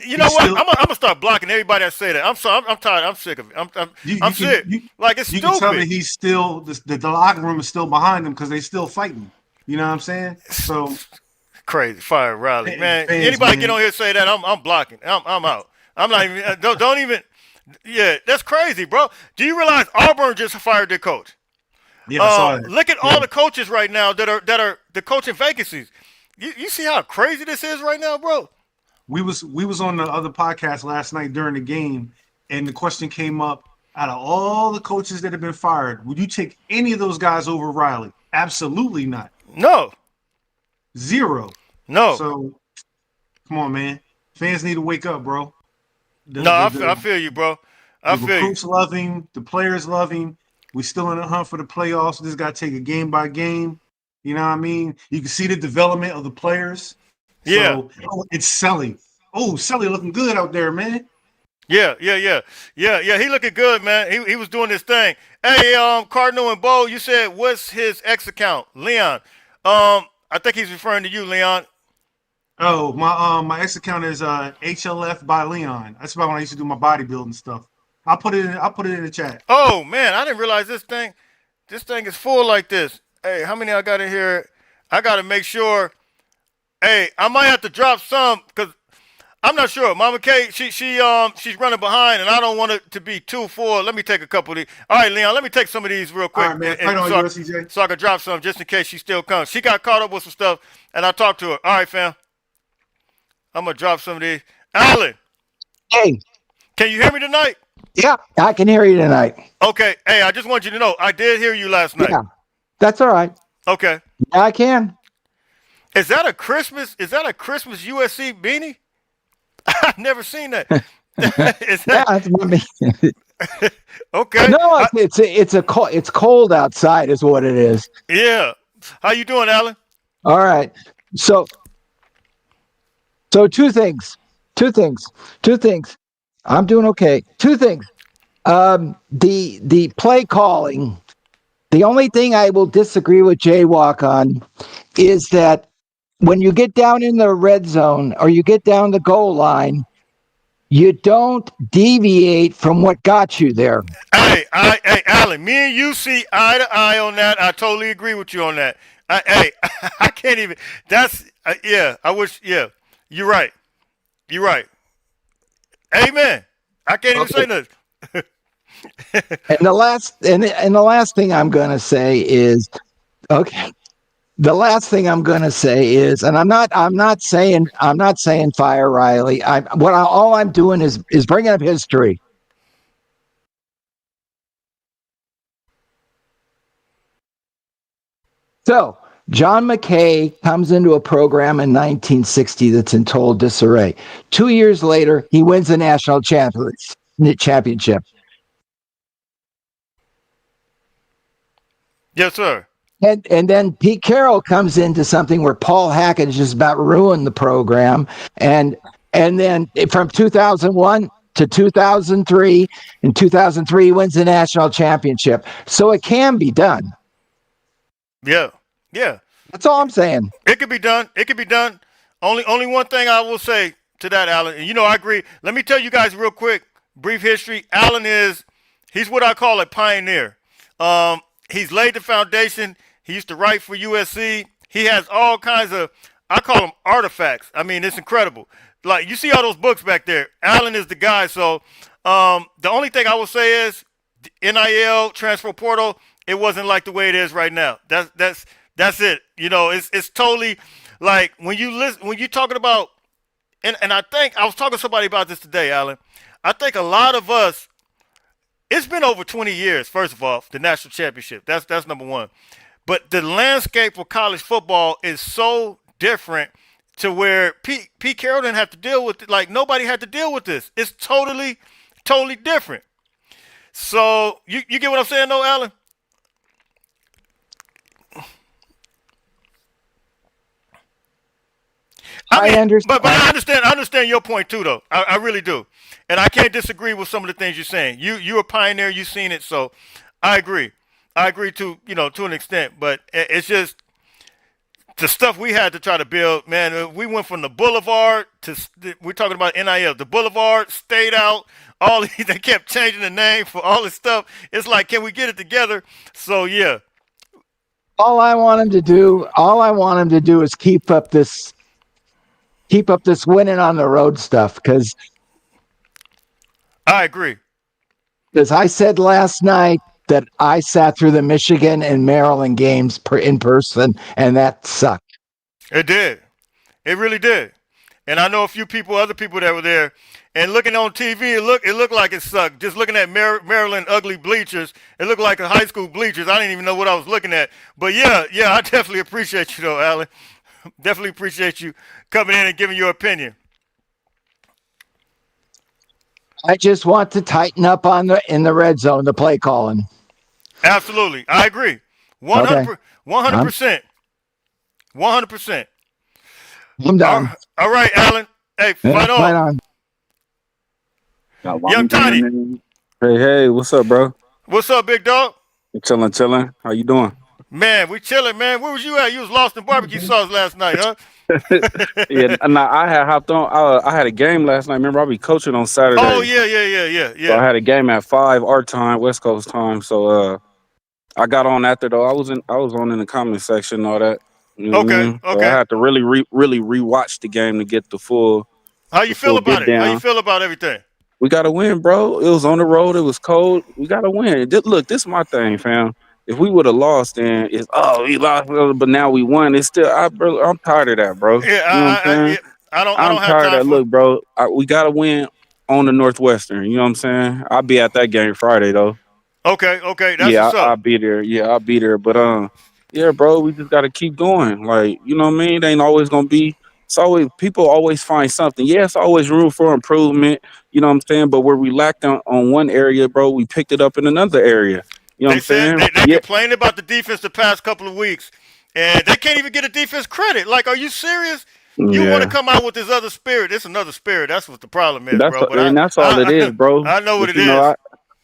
You know what? I'm gonna start blocking everybody that say that. I'm sorry. I'm tired. I'm sick of it. I'm sick. It's stupid. You can tell that he's still the locker room is still behind him because they still fighting. You know what I'm saying? So crazy. Fire Riley, man. Anybody get on here and say that? I'm blocking. I'm out. I'm not even. Don't even. Yeah, that's crazy, bro. Do you realize Auburn just fired their coach? Yeah, I saw that. Look at all the coaches right now that are the coaching vacancies. You see how crazy this is right now, bro? we was on the other podcast last night during the game, and the question came up: out of all the coaches that have been fired, would you take any of those guys over Riley? Absolutely not. No, Zero. no, So come on, man. Fans need to wake up, bro. no. I feel you, bro. I The feel you. recruits love him. The players love him. We still in the hunt for the playoffs. This got to take it game by game. You know what I mean? You can see the development of the players. Yeah. So it's Sully. Oh, Sully looking good out there, man. Yeah. He looking good, man. He was doing this thing. Hey, Cardinal and Bo, you said what's his X account, Leon? I think he's referring to you, Leon. Oh, my ex account is HLF by Leon. That's about when I used to do my bodybuilding stuff. I'll put it in the chat. Oh man, I didn't realize this thing is full like this. Hey, how many I got in here? I got to make sure. Hey, I might have to drop some because I'm not sure. Mama K, she's running behind, and I don't want it to be too full. Let me take a couple of these. All right, Leon, let me take some of these real quick. All right, man. Fight on, USCJ. So I can drop some just in case she still comes. She got caught up with some stuff, and I talked to her. All right, fam. I'm gonna drop some of these. Alan, Hey, can you hear me tonight? yeah, I can hear you tonight. Okay. Hey, I just want you to know I did hear you last night. Yeah, that's all right. Okay. Yeah, I can. Is that a Christmas USC beanie? I've never seen that. Is Yeah, that that's what okay? No, it's cold outside, is what it is. Yeah. How you doing, Alan? All right. So two things. I'm doing okay. Two things. The play calling. The only thing I will disagree with JWalk on is that when you get down in the red zone or you get down the goal line, you don't deviate from what got you there. Hey, Alan, me and you see eye to eye on that. I totally agree with you on that. I can't even. That's yeah. I wish. Yeah, you're right. You're right. Amen. I can't even say nothing. And the last thing I'm going to say is, okay. The last thing I'm going to say is, and I'm not saying fire Riley. All I'm doing is bringing up history. So John McKay comes into a program in 1960 that's in total disarray. 2 years later, he wins the national championship. Yes, sir. And then Pete Carroll comes into something where Paul Hackett is just about ruined the program. And then from 2001 to 2003, in 2003, he wins the national championship. So it can be done. Yeah. That's all I'm saying. It could be done. Only one thing I will say to that, Alan, and I agree. Let me tell you guys real quick, brief history. Alan he's what I call a pioneer. He's laid the foundation. He used to write for USC. He has all kinds of, I call them artifacts. I mean, it's incredible. Like, you see all those books back there. Alan is the guy. So the only thing I will say is NIL, transfer portal, it wasn't like the way it is right now. That's it. It's totally like when you're talking about, and I think I was talking to somebody about this today, Alan. I think a lot of us, it's been over 20 years, first of all, the national championship. That's number one. But the landscape for college football is so different to where Pete Carroll didn't have to deal with it. Like, nobody had to deal with this. It's totally different. So you get what I'm saying, though, Alan? I understand. But I understand your point too, though. I really do, and I can't disagree with some of the things you're saying. You're a pioneer. You've seen it, so I agree. I agree to an extent, but it's just the stuff we had to try to build. Man, we went from the boulevard to we're talking about NIL. The boulevard stayed out. They kept changing the name for all this stuff. It's like, can we get it together? So yeah. All I want him to do is keep up this winning on the road stuff, because I agree. Because I said last night that I sat through the Michigan and Maryland games in person, and that sucked. It did. It really did. and I know a few people, other people that were there. And looking on TV, it looked like it sucked. Just looking at Maryland ugly bleachers, it looked like a high school bleachers. I didn't even know what I was looking at. But yeah, I definitely appreciate you though, Alan. Definitely appreciate you coming in and giving your opinion. I just want to tighten up on the in the red zone, the play calling. Absolutely, I agree. Okay. 100%. 100%. I'm done. All right, Alan. Hey, Yeah, fight fight on. on. Got Young Lonnie down Tiny. there. Hey, what's up, bro? What's up, big dog? Chilling, chilling. How you doing? Man, we chilling, man. Where was you at? You was lost in barbecue sauce last night, huh? Yeah, nah, I had hopped on. I had a game last night. Remember, I be coaching on Saturday. Oh yeah. So I had a game at 5 our time, West Coast time. So I got on after though. I was on in the comment section and all that. You know what I Okay, mean? So I okay. had to really rewatch the game to get How you the feel full about get it? How you down. feel about everything? We gotta win, bro. It was on the road. It was cold. We gotta win. Look, this is my thing, fam. If we would have lost, then it's we lost, but now we won. It's still, bro, I'm tired of that, bro. Yeah, You know what I'm saying? yeah, I I'm don't have tired time of that. for. Look, bro, we gotta win on the Northwestern. You know what I'm saying? I'll be at that game Friday though. Okay, that's Yeah, what's up. I'll be there. Yeah, I'll be there. But yeah, bro, we just gotta keep going. Like, you know what I mean? It ain't always gonna be. It's always people always find something. Yeah, it's always room for improvement. You know what I'm saying? But where we lacked on one area, bro, we picked it up in another area. You know what They I'm said saying? they Yeah, complained about the defense the past couple of weeks, and they can't even get a defense credit. Like, are you serious? You want to yeah. come out with this other spirit? It's another spirit. That's what the problem is, bro. But That's all it is, bro. I know what But it is.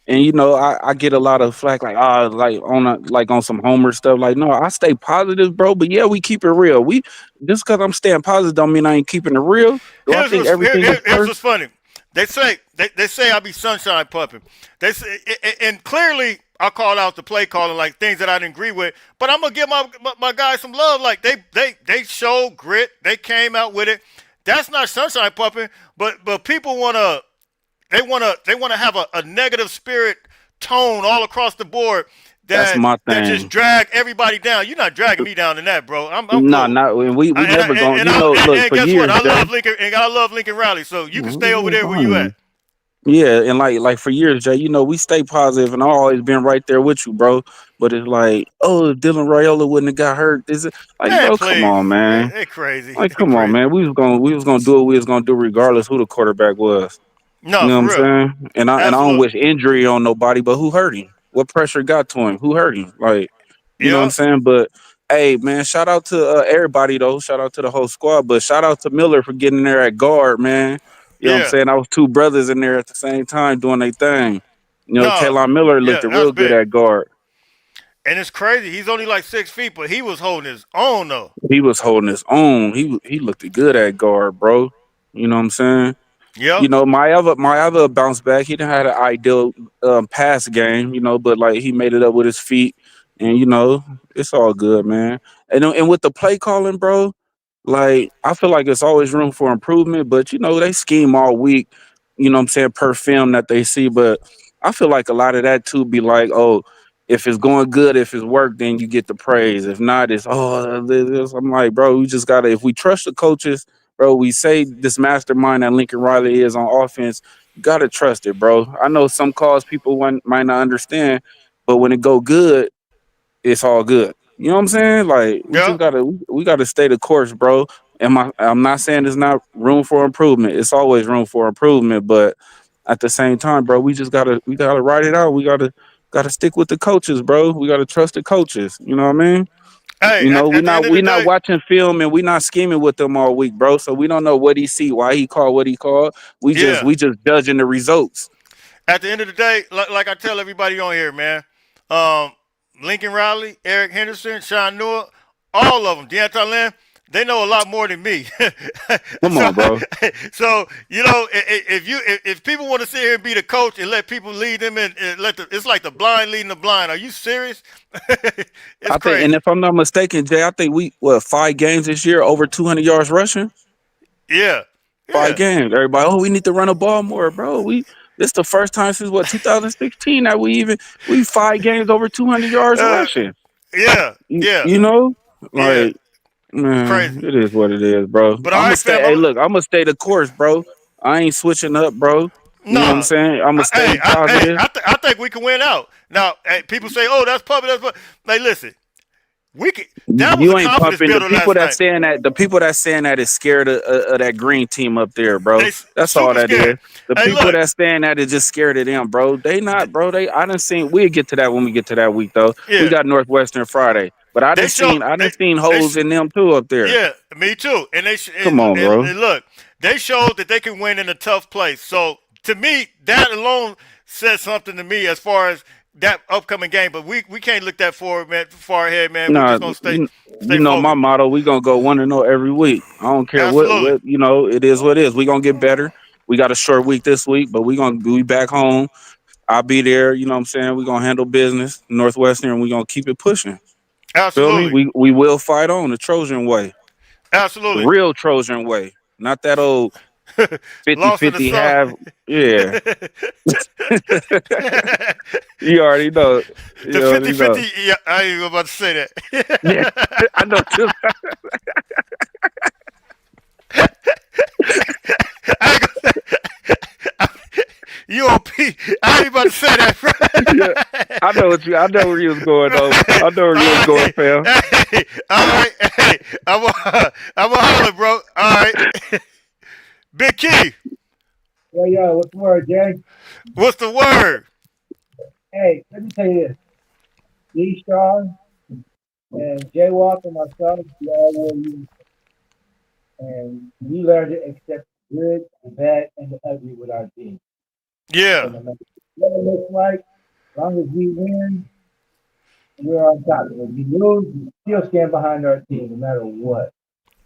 I get a lot of flack like like on some homer stuff. Like, no, I stay positive, bro. But yeah, we keep it real. We just because I'm staying positive don't mean I ain't keeping it real. Do I think everything is Here's perfect? what's funny. They say I be sunshine pumping. They say, and clearly I called out the play calling like things that I didn't agree with. But I'm gonna give my guys some love. Like they showed grit. They came out with it. That's not sunshine pumping. But people they wanna have a negative spirit tone all across the board That's that my that just thing. drag everybody down. You're not dragging me down in that, bro. I'm No, cool. not we never going. And You know, look and for guess what? years, Jay. I love Lincoln Riley. So you can stay over Yeah, there where you at. fine. Yeah, and like for years, Jay, you know, we stay positive, and I've always been right there with you, bro. But it's like, oh, if Dylan Raiola wouldn't have got hurt, is it like, Man, bro? Come please. on, man. They crazy. Like, They come on, crazy. man. We was gonna do what we was gonna do regardless who the quarterback was. You No, know what for I'm real. saying? And I don't Absolutely. wish injury on nobody, but who hurt him? What pressure got to him? Who hurt him? Like, you know what I'm Yeah. saying? But hey, man, shout out to everybody though. Shout out to the whole squad, but shout out to Miller for getting there at guard, man. You know what I'm Yeah. saying? I was two brothers in there at the same time doing their thing. You know, No. Taylor Miller looked Yeah, that's real good big. at guard. And it's crazy. He's only like 6 feet, but he was holding his own though. He was holding his own. He looked good at guard, bro. You know what I'm saying? Yep. You know, my other bounce back, he didn't have an ideal pass game, you know, but like he made it up with his feet, and you know, it's all good, man. And with the play calling, bro, like I feel like it's always room for improvement, but you know, they scheme all week, you know what I'm saying, per film that they see, but I feel like a lot of that too be like, oh, if it's going good, if it's work, then you get the praise. If not, it's this. I'm like, bro, we just gotta if we trust the coaches, bro, we say this mastermind that Lincoln Riley is on offense, you gotta trust it, bro. I know some calls people might not understand, but when it go good, it's all good. You know what I'm saying? Like we just Yep. we gotta stay the course, bro. I'm not saying there's not room for improvement. It's always room for improvement, but at the same time, bro, we gotta write it out. We gotta stick with the coaches, bro. We gotta trust the coaches. You know what I mean? Hey, You know, at the end of the we not day, watching film and we not scheming with them all week, bro. So we don't know what he see, why he called what he called. yeah. We just judging the results. At the end of the day, like I tell everybody on here, man, um, Lincoln Riley, Eric Henderson, Sean Newell, all of them, Deontay Lynn, they know a lot more than me. Come so, on, bro. so you know, if people want to sit here and be the coach and let people lead them and it's like the blind leading the blind. Are you serious? It's I think, and crazy. if I'm not mistaken, Jay, I think we 5 games this year over 200 yards rushing. Yeah, 5 yeah, games. Everybody, oh, we need to run a ball more, bro. This the first time since 2016 that we 5 games over 200 yards uh, rushing. yeah, yeah, You know, yeah. like. Crazy. Man, it is what it is, bro. But all I'm gonna right, stay. fam. Hey, look, I'm gonna stay the course, bro. I ain't switching up, bro. You know what I'm Nah. saying? I'm gonna stay positive. I think we can win out. Now, people say, "Oh, that's public." That's public. Like, listen, we can. That was a You ain't confidence pumping. The builder people last that night. saying that, the people that saying that is scared of that green team up there, bro. They That's all super that is. scared. The Hey, people look. that saying that is just scared of them, bro. They not, bro. I done seen. We'll get to that when we get to that week, though. We Yeah, got Northwestern Friday, but they show. I done seen They holes in them too up there. yeah, me too. And Come on, bro. and look, they showed that they can win in a tough place. So to me, that alone says something to me as far as that upcoming game. But we can't look that forward, man, far ahead, man. We Nah, just gonna you stay know my focused. motto. We gonna go 1-0 every week. I don't care Absolutely, what you know. It is what it is. We gonna get better. We got a short week this week, but we gonna be back home. I'll be there. You know what I'm saying? We gonna handle business, Northwestern, and we gonna keep it pushing. Feel me? absolutely, We will fight on the Trojan way, the absolutely. real Trojan way, not that old Lost in the 50-50 sun. half. Yeah, you already know. The You already know. 50-50. Yeah, I ain't about to say Yeah, that. I know too. I ain't gonna You on P? I ain't about to say that. Yeah, I know what you. I know where you was going though. I know where you was going, fam. All right, hey, I'm a holler, bro. All right, Big Key, Yo, what's the word, Jay? what's the word? Hey, let me tell you this. D Strong and JWalk and myself, we all wore you. And we learned to accept the good, the bad, and the ugly with our team. So Yeah, no matter what it looks like, as long as we win, we're on top. If we lose, we still stand behind our team no matter what.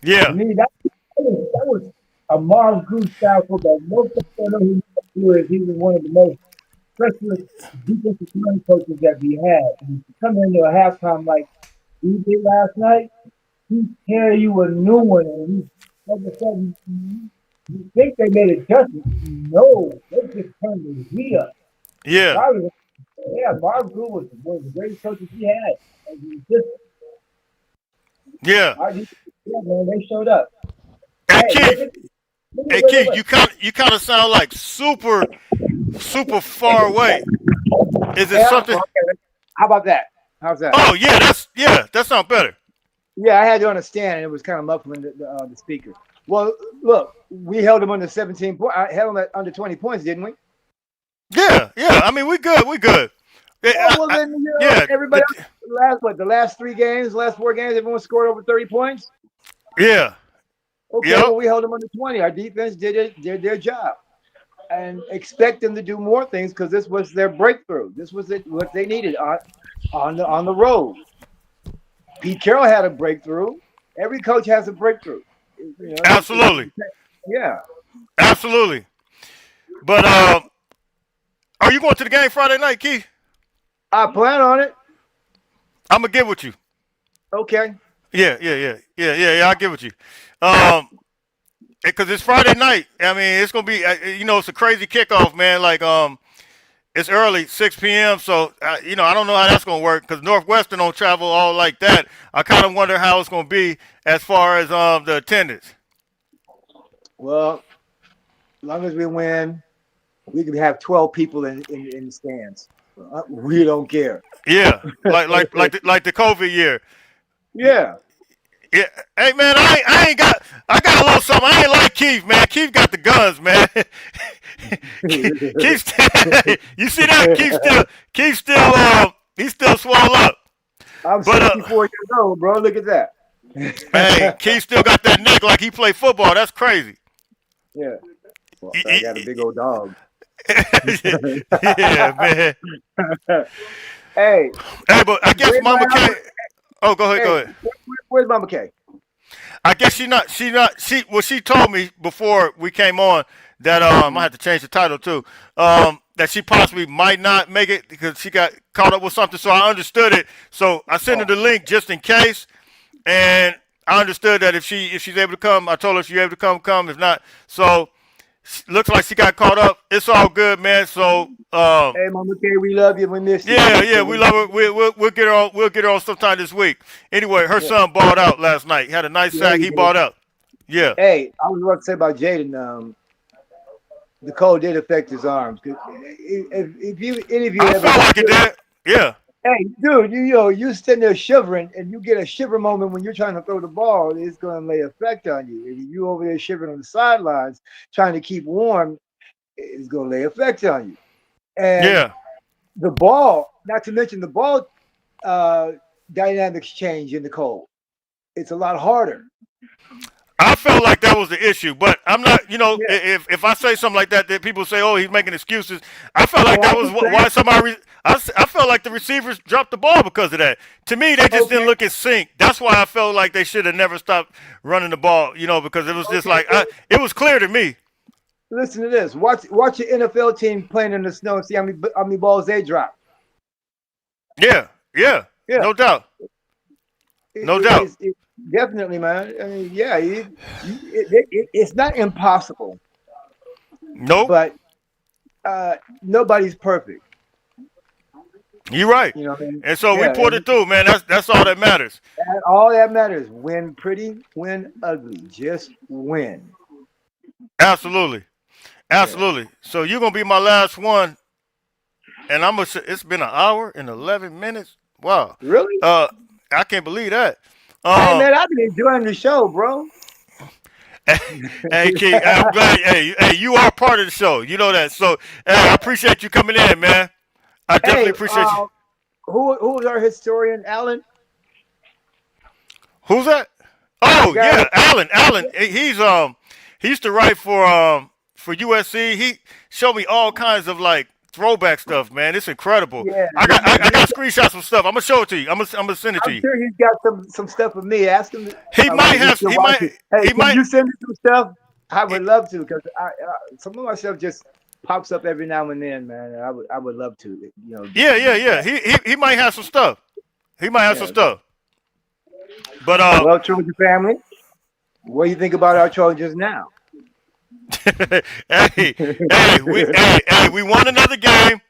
To yeah, me, that was a Marv Goose style football. Most people don't know who he is. He was one of the most treacherous defensive line coaches that we had. And to come into a halftime like we did last night, he tell you a new one, and he all of a sudden you think they made adjustments. No, they just turned the heat up. So yeah, I was, yeah, Marv Gould was one of the greatest coaches he had. And he just, yeah. yeah, man, they showed up. Hey, Hey, Keith, hey, wait, Keith, wait. you kind of sound like super far away. Is it Hey, something? okay. How about that? How's that? Oh yeah, that sounds better. Yeah, I had to understand, and it was kind of muffling the speaker. Well, look, we held them under 17 points. I held them at under 20 points, didn't we? Yeah. I mean, we good. Yeah, Oh, well, then, yeah, everybody else, the last 3 games, last 4 games, everyone scored over 30 points. yeah, Okay, yep, well, we held them under 20. Our defense did their job. And expect them to do more things because this was their breakthrough. This was what they needed on the road. Pete Carroll had a breakthrough. Every coach has a breakthrough. absolutely, Yeah. absolutely. But are you going to the game Friday night, Keith? I plan on it. I'm gonna get with you. Okay. Yeah. I'll get with you. Because it's Friday night. I mean, it's gonna be. It's a crazy kickoff, man. Like it's early, 6 p.m. So I don't know how that's gonna work because Northwestern don't travel all like that. I kind of wonder how it's gonna be as far as the attendance. Well, as long as we win, we can have 12 people in the stands. We don't care. Yeah, like the COVID year. Yeah. Yeah, hey man, I ain't got I got a little something. I ain't like Keith, man. Keith got the guns, man. Keith, you see that? Keith still he's still swole up. I'm But 64 years old, bro. Look at that. hey, Keith still got that neck like he play football. That's crazy. Yeah. Well, He- I got a big old dog. yeah, man. Hey, Hey, but I guess where's my Mama K. Albert? Oh, go ahead, Hey, go ahead. where's Mama K? I guess she told me before we came on that I had to change the title too. That she possibly might not make it because she got caught up with something. So I understood it. So I sent her the link just in case, and I understood that if she's able to come, I told her if she's able to come. If not, so Looks like she got caught up. It's all good, man. So, Hey, Mama K, we love you. We miss you. yeah, we love her. We'll get her on. We'll get her on sometime this week. Anyway, her son balled out last night. Had a nice Yeah, sack. he He did. balled out. Yeah. Hey, I was about to say about Jaden. The cold did affect his arms. If you any of you I ever felt like it did. Yeah. hey, dude, you know, you sitting there shivering, and you get a shiver moment when you're trying to throw the ball. It's going to lay effect on you. If you over there shivering on the sidelines, trying to keep warm, it's going to lay effect on you. And Yeah. the ball, not to mention the ball dynamics change in the cold. It's a lot harder. I felt like that was the issue, but I'm not. Yeah. If I say something like that, that people say, "Oh, he's making excuses." I felt like Oh, that I was understand. why somebody. I felt like the receivers dropped the ball because of that. To me, they just didn't Okay. look in sync. That's why I felt like they should have never stopped running the ball. Because it was just Okay. like it was clear to me. Listen to this. Watch your NFL team playing in the snow and see how many balls they drop. Yeah, yeah, Yeah. no doubt, no doubt. It's definitely, man. I mean, yeah, it's not impossible, Nope, but nobody's perfect. you're right. You know what I mean? And so we Yeah, pulled it through, man. That's all that matters. and all that matters. Win pretty, win ugly. Just win. Absolutely, Yeah. absolutely. So you're gonna be my last one, and I'm gonna. It's been an hour and 11 minutes. Wow. Really? I can't believe that. Hey, Um, man, I've been enjoying the show, bro. hey, Key, I'm glad. Hey, you are part of the show. You know that. So, I appreciate you coming in, man. I definitely Hey, appreciate you. who's our historian, Alan? Who's that? The Oh guy. yeah, Alan. Alan. He used to write for USC. He showed me all kinds of like throwback stuff, man. It's incredible. Yeah, I got screenshots of stuff. I'm gonna show it to you. I'm gonna send it to I'm you. sure he's got some stuff for me. Ask him. He might He's have. still He watching. might. Hey, He can might. you send me some stuff? I would love to because some of my stuff just pops up every now and then, man. And I would love to, Yeah. He might have some stuff. He might have some Yeah. stuff. But Well, Trojan family, what do you think about our Trojans now? we won another game.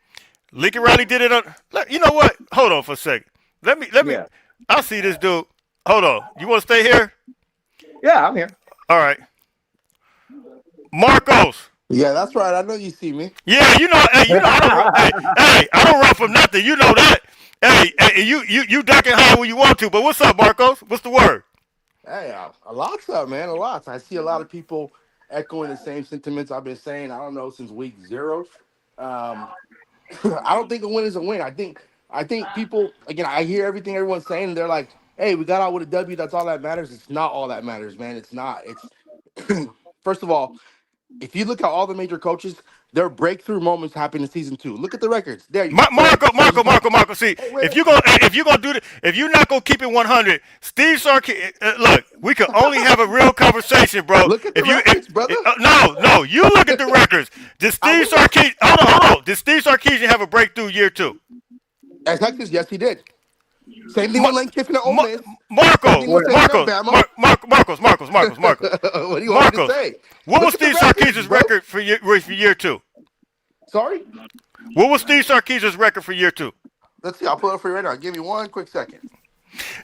Lincoln Riley did it on. You know what? Hold on for a second. Let me. Yeah. I see this dude. Hold on. You want to stay here? Yeah, I'm here. All right. Marcos. Yeah, that's right. I know you see me. Yeah, I don't run from nothing. You know that. Hey, you ducking high when you want to. But what's up, Marcos? What's the word? Hey, a lot's up, man. A lot. I see a lot of people echoing the same sentiments I've been saying. I don't know since week 0. Um, I don't think a win is a win. I think people again. I hear everything everyone's saying. And they're like, "Hey, we got out with a W. That's all that matters." It's not all that matters, man. It's not. It's first of all, if you look at all the major coaches, their breakthrough moments happen in season 2. Look at the records. There you go. Marco. See, Hey, wait, if you're gonna do if you're not gonna keep it 100, Steve Sarkisian. Look, we can only have a real conversation, bro. look at the If you, records, brother. no, you look at the records. Did I Steve will. Sarkisian? Hold on. Did Steve Sarkisian have a breakthrough year 2? At Texas, yes, he did. Same thing with Lane Kiffin at Ole Ma- Miss. Same Marco, thing with Saban at Bama. Marcos. What do you want me to Marcos. say? What was Look at the Steve records, Sarkisian's bro. record for year 2? Sorry? What was Steve Sarkisian's record for year 2? Let's see. I'll pull it up for you right now. Give me one quick second.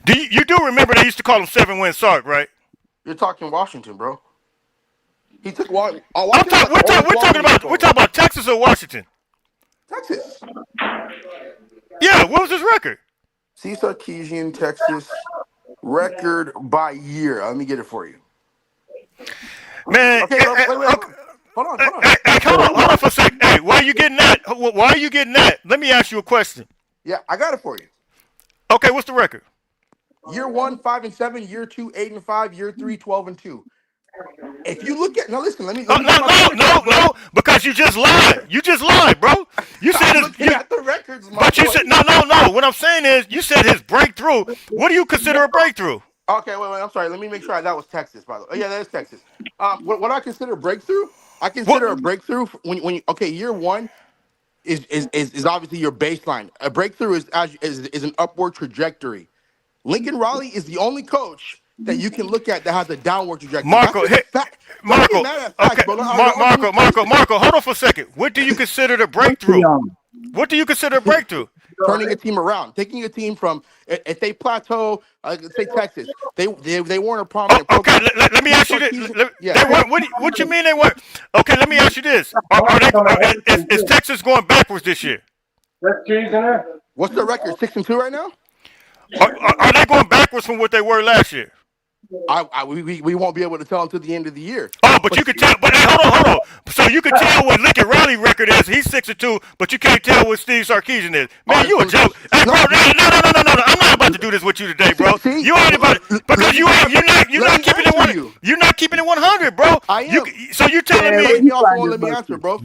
You do remember they used to call him 7-win Sark, right? You're talking Washington, bro. He took Washington. We're talking about Texas or Washington. Texas. Yeah, what was his record? C. Sarkisian, Texas record by year. Let me get it for you. Man, Okay, wait. Hold on. hold on for a second. Hey, why are you getting that? Why are you getting that? Let me ask you a question. Yeah, I got it for you. Okay, what's the record? Year 1, 5-7. Year 2, 8-5. Year 3, 12-2. If you look at now, listen. Let me get my records, bro. No, because you just lied. You just lied, bro. You said I'm looking at the records, my but you boy. said no. What I'm saying is, you said his breakthrough. What do you consider a breakthrough? Okay, wait. I'm sorry. Let me make sure that was Texas, by the way. Oh, yeah, that is Texas. What I consider breakthrough, I consider a breakthrough when you year 1 is obviously your baseline. A breakthrough is an upward trajectory. Lincoln Riley is the only coach that you can look at that has a downward trajectory. Marco, Don't get Marco. mad at facts, Okay, bro. Argument Marco. Hold on for a second. What do you consider the breakthrough? What do you consider a breakthrough? turning a team around, taking a team from if they plateau, say Texas, they weren't a Oh, prominent okay. program. Let me Steve ask you this. Sarkisian, They yeah. weren't. What you mean they weren't? Okay, let me ask you this. Is Texas going backwards this year? What's their record? 6-2 right now. Are they going backwards from what they were last year? We won't be able to tell until the end of the year. Oh, but you can tell. But hey, hold on. So you can tell what Lincoln Riley record is. He's 6-2, but you can't tell what Steve Sarkisian is. Man, you a joke. Hey, bro, no. I'm not about to do this with you today, bro. See? You ain't about it because you're not keeping it 100. You're not keeping it 100, bro. I am. So you telling Cut me? me off and won't let me answer, bro.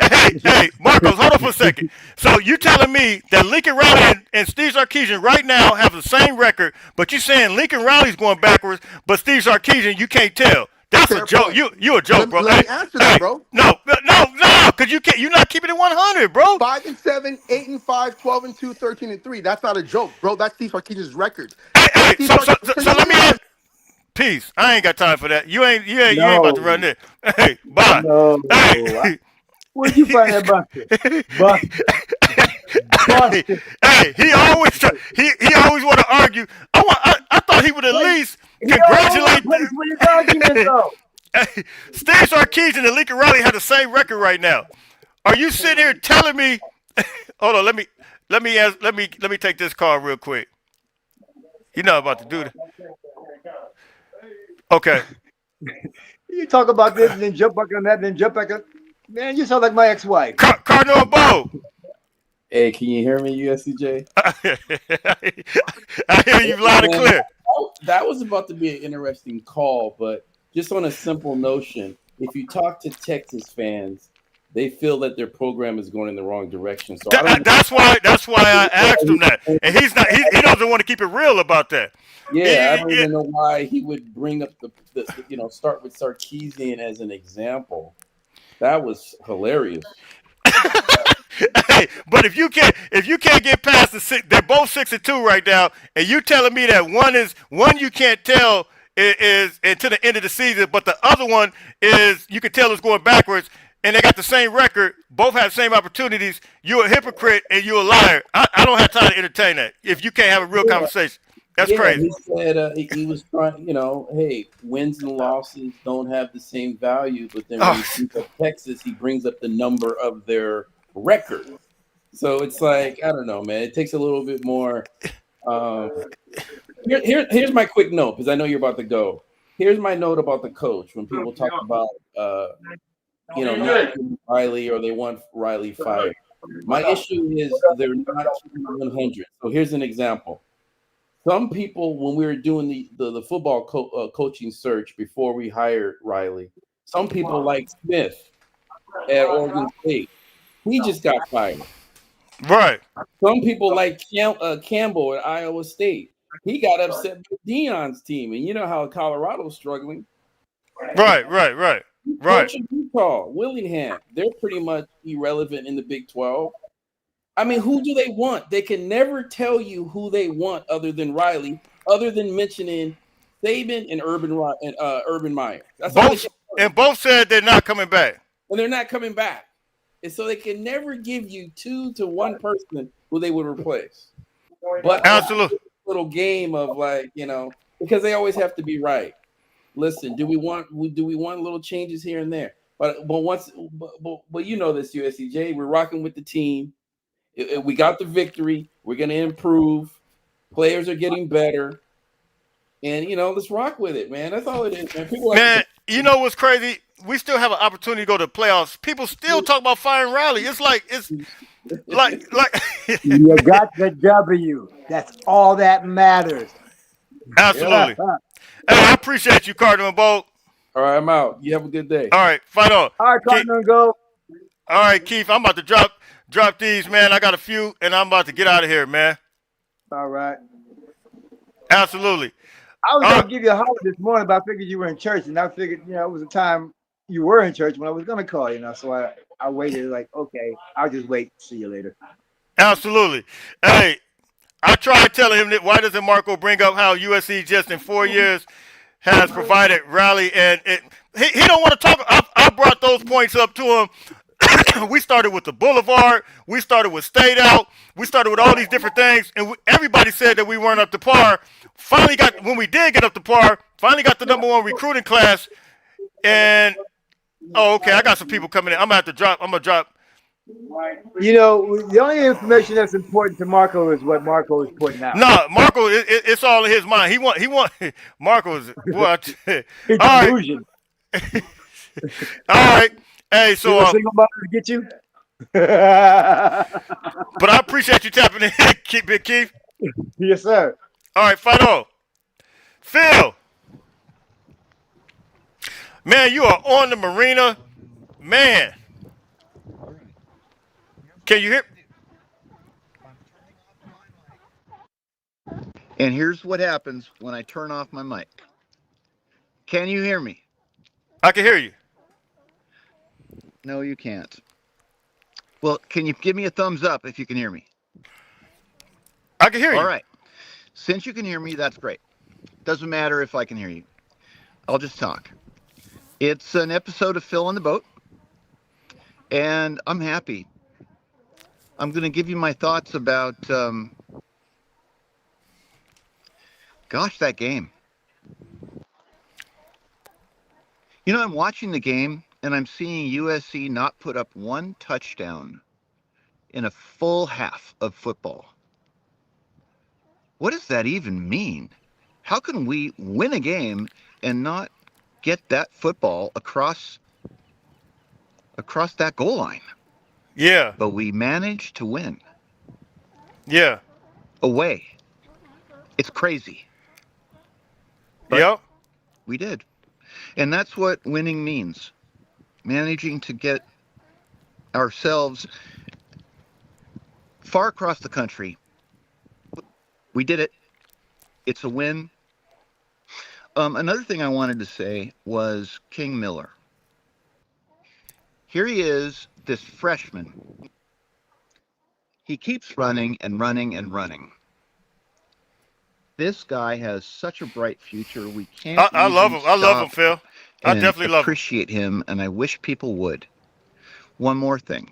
Hey, Marcos, hold on for a second. So you telling me that Lincoln Riley and Steve Sarkisian right now have the same record, but you saying Lincoln Riley's going backwards, but Steve Sarkisian you can't tell. That's Fair a joke. point. You a joke, bro. Let me answer that, bro. No, because you can't. You're not keeping it 100, bro. 5-7, 8-5, 12-2, 13-3. That's not a joke, bro. That's Steve Sarkisian's record. Hey, so let me ask. Peace. I ain't got time for that. You ain't about to run this. Hey, bye. No. Hey. Where'd you find that bucket? Buster. Hey, he always want to argue. I thought he would at least congratulate. Hey, Steve Sarkisian and Lincoln Riley have the same record right now. Are you sitting here telling me? Hold on, let me take this call real quick. You're not about to do that. Okay. You talk about this and then jump back on that, then jump back on. Man, you sound like my ex-wife. Cardinal Bo. Hey, can you hear me, USCJ? I hear you loud and clear. That was about to be an interesting call, but just on a simple notion, if you talk to Texas fans, they feel that their program is going in the wrong direction. So that's why I asked him that, and he doesn't want to keep it real about that. Yeah, I don't even know why he would bring up the start with Sarkisian as an example. That was hilarious. Hey, but if you can't get past the six, they're both 6-2 right now, and you telling me that one you can't tell is until the end of the season, but the other one is you can tell it's going backwards, and they got the same record, both have the same opportunities. You're a hypocrite and you're a liar. I don't have time to entertain that. If you can't have a real conversation, that's crazy. He said he was trying, hey, wins and losses don't have the same value, but then when he brings up Texas, he brings up the number of their record. So it's like, I don't know, man. It takes a little bit more. Here's my quick note, because I know you're about to go. Here's my note about the coach. When people talk about, not Riley or they want Riley fired. My issue is they're not 100. So here's an example. Some people, when we were doing the football coaching search before we hired Riley, some people like Smith at Oregon State. He just got fired. Right. Some people like Campbell at Iowa State. He got upset with Deion's team, and you know how Colorado's struggling. Right. Coach in Utah, Willingham, they're pretty much irrelevant in the Big 12. I mean, who do they want? They can never tell you who they want other than Riley, other than mentioning Saban and Urban Meyer. That's both said they're not coming back. And they're not coming back. And so they can never give you 2 to 1 person who they would replace. But absolutely, little game of because they always have to be right. Listen, do we want little changes here and there? But you know this, USCJ, we're rocking with the team. We got the victory. We're going to improve. Players are getting better. And, let's rock with it, man. That's all it is, man. You know what's crazy? We still have an opportunity to go to the playoffs. People still talk about firing Riley. It's like you got the W. That's all that matters. Absolutely. Hey, I appreciate you, Cardinal and Bo. All right, I'm out. You have a good day. All right, fight on. All right, Cardinal and go. All right, Keith, I'm about to drop these, man. I got a few, and I'm about to get out of here, man. All right. Absolutely. I was going to give you a holler this morning, but I figured you were in church, and I figured, it was a time you were in church when I was going to call you, so I waited like, okay, I'll just wait. See you later. Absolutely. Hey, I tried telling him that why doesn't Marco bring up how USC just in 4 years has provided Riley, and He don't want to talk. I brought those points up to him. We started with the Boulevard. We started with State Out. We started with all these different things, and everybody said that we weren't up to par. Finally got when we did get up to par. Finally got the #1 recruiting class, and oh, okay, I got some people coming in. I'm gonna have to drop. I'm gonna drop. You know, the only information that's important to Marco is what Marco is putting out. No, Marco, it's all in his mind. He want Marco's boy. It's All right, delusion. all right. Hey, You so want a single mother to get you? but I appreciate you tapping in, Keith, Big Keith. Yes, sir. All right, fight on. Phil, man, you are on the marina, man. Can you hear? And here's what happens when I turn off my mic. Can you hear me? I can hear you. No, you can't. Well, can you give me a thumbs up if you can hear me? I can hear All you. right. Since you can hear me, that's great. Doesn't matter if I can hear you. I'll just talk. It's an episode of Phil on the Boat, and I'm happy. I'm going to give you my thoughts about, gosh, that game. You know, I'm watching the game, and I'm seeing USC not put up one touchdown in a full half of football. What does that even mean? How can we win a game and not get that football across that goal line? Yeah, But we managed to win yeah, away. It's crazy. But yep. we did. And that's what winning means. Managing to get ourselves far across the country. We did it. It's a win. Another thing I wanted to say was King Miller. Here he is, this freshman. He keeps running and running and running. This guy has such a bright future. We can't I love even him. I love him, stop Phil. I and definitely love him. appreciate him, and I wish people would. One more thing.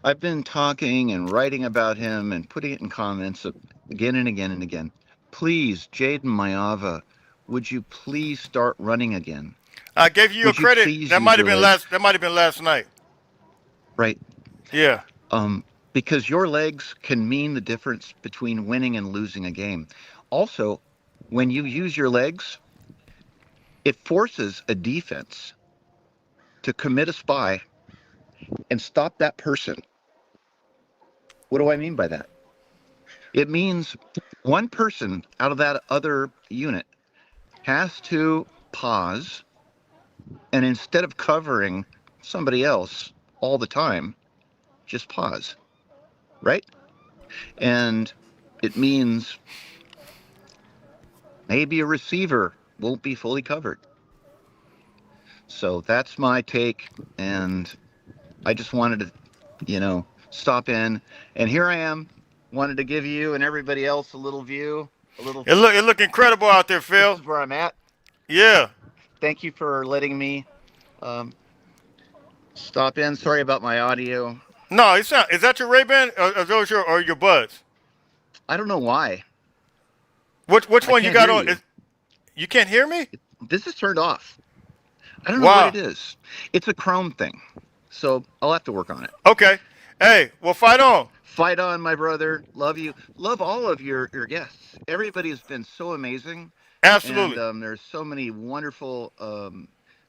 I've been talking and writing about him and putting it in comments again and again and again. Please, Jaden Mayava, would you please start running again? I gave you your Would you credit. please That use might have your been legs? last. That might have been last night. Right. Yeah. Because your legs can mean the difference between winning and losing a game. Also, when you use your legs, it forces a defense to commit a spy and stop that person. What do I mean by that? It means one person out of that other unit has to pause, and instead of covering somebody else all the time, just pause, right? And it means maybe a receiver won't be fully covered. So that's my take, and I just wanted to, stop in. And here I am, wanted to give you and everybody else a little view, a little. It look incredible out there, This Phil. is where I'm at. Yeah. Thank you for letting me stop in. Sorry about my audio. No, it's not. Is that your Ray-Ban or those your Buds? I don't know why. Which I one you can't got hear on? you. You can't hear me? This is turned off. I don't know what Wow. it is. It's a Chrome thing. So I'll have to work on it. Okay. Hey, well, fight on. Fight on, my brother. Love you. Love all of your guests. Everybody has been so amazing. And Absolutely. there's so many wonderful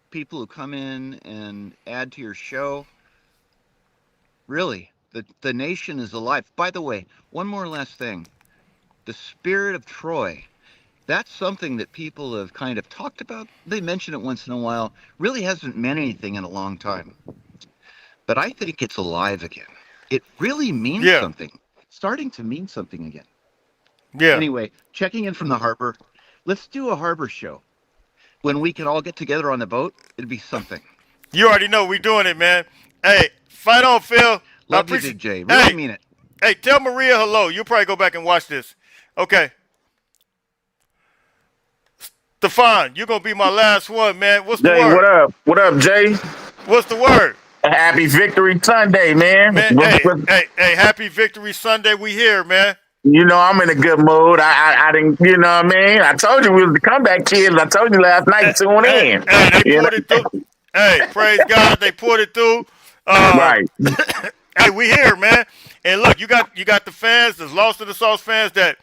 people who come in and add to your show. Really, the nation is alive. By the way, one more last thing. The spirit of Troy. That's something that people have kind of talked about. They mention it once in a while. Really hasn't meant anything in a long time. But I think it's alive again. It really means Yeah. something. It's starting to mean something again. Yeah. Anyway, checking in from the harbor. Let's do a harbor show. When we can all get together on the boat, it'd be something. You already know we doing it, man. Hey, fight on, Phil. I Love you, appreciate. Big J. Really Hey, mean it. hey, tell Maria hello. You'll probably go back and watch this. Okay. Stefan, you're gonna be my last one, man. What's the Jay, what word? up? What up, Jay? What's the word? Happy Victory Sunday, man. Man, hey, happy Victory Sunday. We here, man. You know, I'm in a good mood. I didn't, you know what I mean? I told you we was the comeback kids. I told you last night, tune in. They You know? pulled it through. Hey, praise God, they pulled it through. Right. Hey, we here, man. And look, you got the fans, the lost in the sauce fans that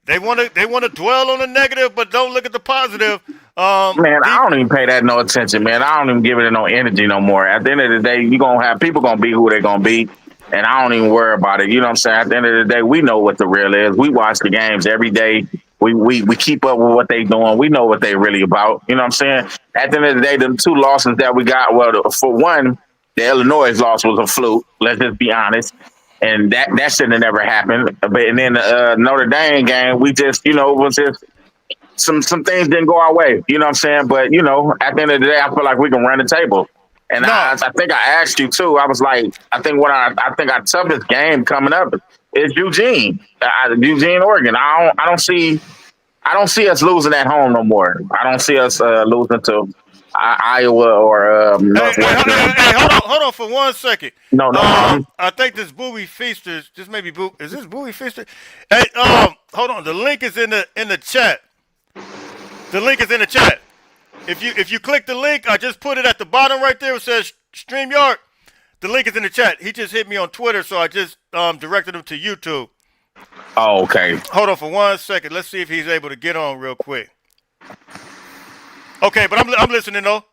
they wanna dwell on the negative, but don't look at the positive. Man, I don't even pay that no attention, man. I don't even give it no energy no more. At the end of the day, you gonna have people gonna be who they gonna be, and I don't even worry about it. You know what I'm saying? At the end of the day, we know what the real is. We watch the games every day. We keep up with what they doing. We know what they really about. You know what I'm saying? At the end of the day, the two losses that we got, well, for one, the Illinois loss was a fluke. Let's just be honest. And that shouldn't have never happened. But and then the Notre Dame game, we just, you know, was just some things didn't go our way. You know what I'm saying? But you know, at the end of the day, I feel like we can run the table. And No, I think I asked you too. I was like, I think our toughest game coming up is Eugene, Eugene, Oregon. I don't see us losing at home no more. I don't see us losing to Iowa or Northwestern. hold on for 1 second. No, no problem. I think this Bowie Feasters, this may be is this Bowie Feaster? Hey, hold on. The link is in the chat. The link is in the chat. If you click the link, I just put it at the bottom right there. It says StreamYard. The link is in the chat. He just hit me on Twitter, so I just directed him to YouTube. Oh, okay. Hold on for 1 second. Let's see if he's able to get on real quick. Okay, but I'm listening though.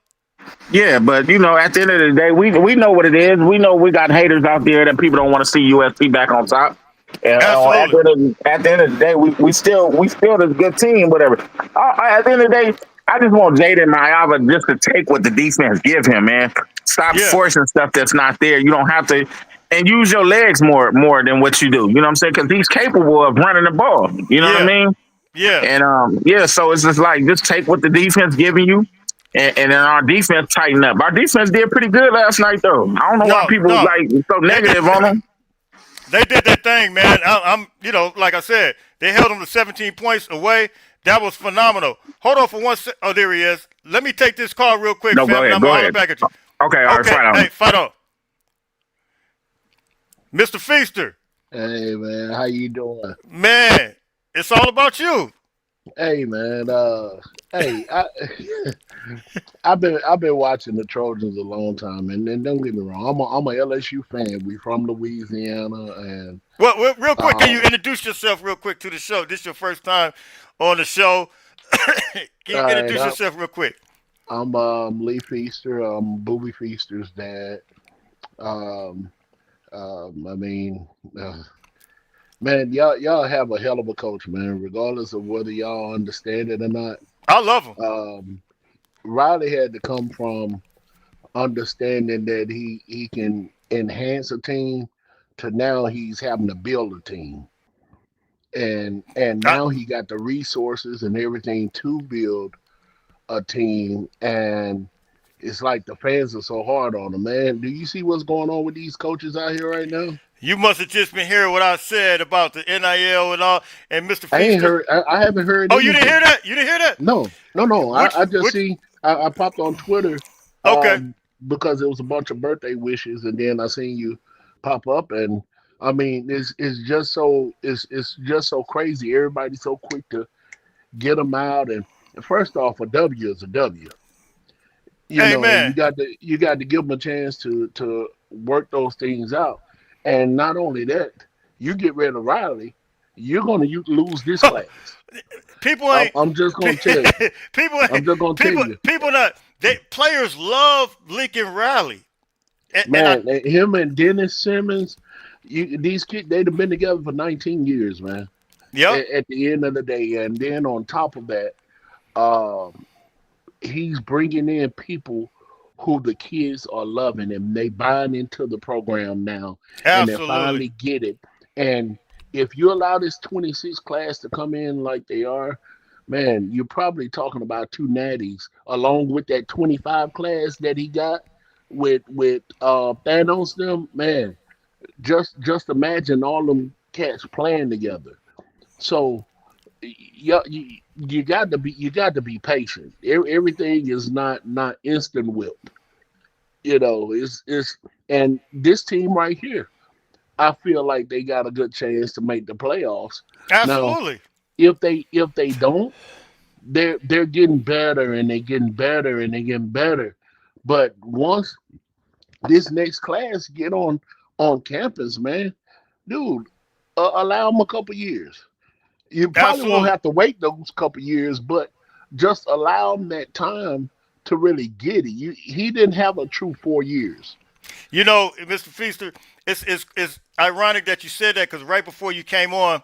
Yeah, but you know, at the end of the day, we know what it is. We know we got haters out there that people don't want to see USC back on top. And Absolutely. at the end of the day, we still this good team, whatever. At the end of the day, I just want Jaden Mayava just to take what the defense give him, man. Stop Yeah. forcing stuff that's not there. You don't have to, and use your legs more than what you do. You know what I'm saying? Because he's capable of running the ball. You know what I mean? Yeah. And yeah, so it's just like just take what the defense giving you, and then our defense tighten up. Our defense did pretty good last night, though. I don't know why people like so negative on them. They did that thing, man. I'm you know, like I said, they held them to 17 points away. That was phenomenal. Hold on for 1 second. Oh, there he is. Let me take this call real quick, No, fam. go ahead. I'm Go gonna ahead. back at you. Okay, all right, fight on. Hey, fight on. Mr. Feaster. Hey man, how you doing? Man, it's all about you. Hey man, hey, I've been watching the Trojans a long time, and don't get me wrong, I'm a LSU fan. We from Louisiana, and Well, real quick, can you introduce yourself real quick to the show? This is your first time on the show. Can you all right, introduce yourself real quick? I'm Lee Feaster. I'm Booby Feaster's dad. Um, I mean, man, y'all have a hell of a coach, man. Regardless of whether y'all understand it or not, I love him. Riley had to come from understanding that he can enhance a team to now he's having to build a team. And now he got the resources and everything to build a team, and it's like the fans are so hard on him, man. Do you see what's going on with these coaches out here right now? You must have just been hearing what I said about the NIL and all, and Mr. Feaster. I ain't heard. I haven't heard. Oh, you didn't anything. hear that? You didn't hear that? No. I just see. I popped on Twitter. Okay. Because it was a bunch of birthday wishes, and then I seen you pop up, and I mean, it's just so just so crazy. Everybody's so quick to get them out, and first off, a W is a W. You Hey, know, man. you got to give them a chance to work those things out, and not only that, you get rid of Riley, you're going to lose this class. People ain't. I'm just going to tell you. People I'm just going to tell you. People not. Players love Lincoln Riley. Man, him and Dennis Simmons, these kids, they've been together for 19 years, man. Yep. At the end of the day, and then on top of that, he's bringing in people who the kids are loving, and they buying into the program now, and they finally get it. And if you allow this 26 class to come in like they are, man, you're probably talking about two natties, along with that 25 class that he got with Thanos. Them, man, just imagine all them cats playing together. So you got to be patient. Everything is not instant whip. It's and this team right here, I feel like they got a good chance to make the playoffs. Now, Absolutely. if they don't, they're getting better and they're getting better and they're getting better. But once this next class get on campus, man, dude, allow them a couple years. You probably won't Absolutely. have to wait those couple years, but just allow him that time to really get it. He didn't have a true 4 years. You know, Mr. Feaster, it's ironic that you said that because right before you came on,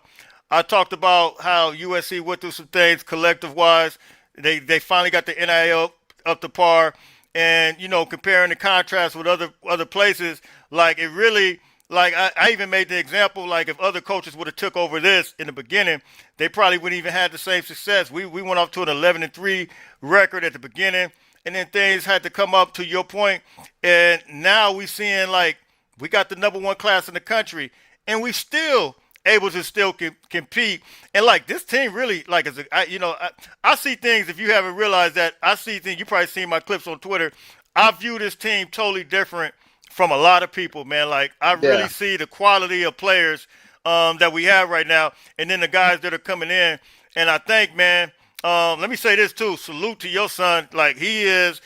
I talked about how USC went through some things collective wise. They finally got the NIL up to par, and comparing the contrast with other places, like it really. Like I even made the example, like if other coaches would have took over this in the beginning, they probably wouldn't even had the same success. We went off to an 11-3 record at the beginning, and then things had to come up to your point, and now we seeing like we got the number one class in the country, and we still able to still compete. And like this team really like I see things. If you haven't realized that, I see things. You probably seen my clips on Twitter. I view this team totally different from a lot of people, man. Like I really Yeah, see the quality of players that we have right now, and then the guys that are coming in. And I think, man, let me say this too. Salute to your son. Like he's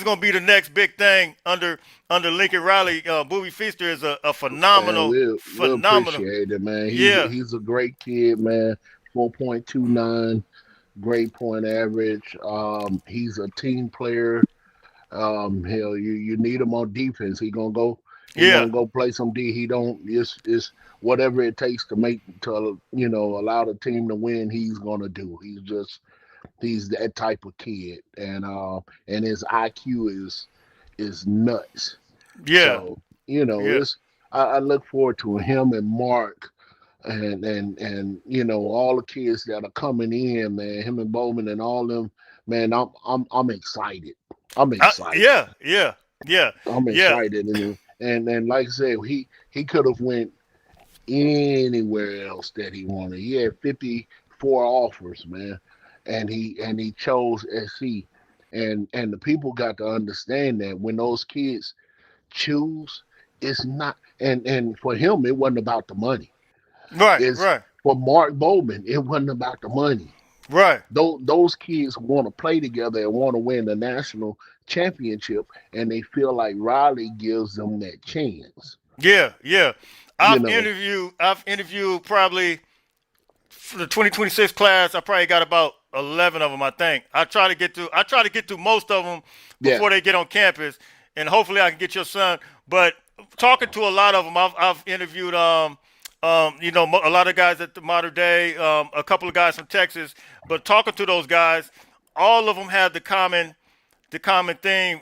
gonna be the next big thing under Lincoln Riley. Booby Feaster is a and phenomenal, we'll phenomenal. appreciate it, man. Yeah, He's a great kid, man. 4.29, great point average. He's a team player. Hell, you need him on defense. He yeah, gonna go play some D. He don't it's whatever it takes to make to allow the team to win. He's gonna do. He's that type of kid, and his IQ is nuts. yeah, So yeah, it's I look forward to him and Mark and all the kids that are coming in, man. Him and Bowman and all them, man. I'm excited. I'm excited. yeah, yeah, yeah, I'm yeah, excited, and like I said, he could have went anywhere else that he wanted. He had 54 offers, man, and he chose SC, and the people got to understand that when those kids choose, it's not, and for him it wasn't about the money. right, It's right, for Mark Bowman, it wasn't about the money. right. Those kids want to play together and want to win the national championship, and they feel like Riley gives them that chance. Yeah, yeah. You I've know, interviewed. I've interviewed probably for the 2026 class. I probably got about 11 of them. I think. I try to get through most of them yeah, before they get on campus, and hopefully I can get your son. But talking to a lot of them, I've interviewed a lot of guys at the modern day, a couple of guys from Texas. But talking to those guys, all of them have the common theme.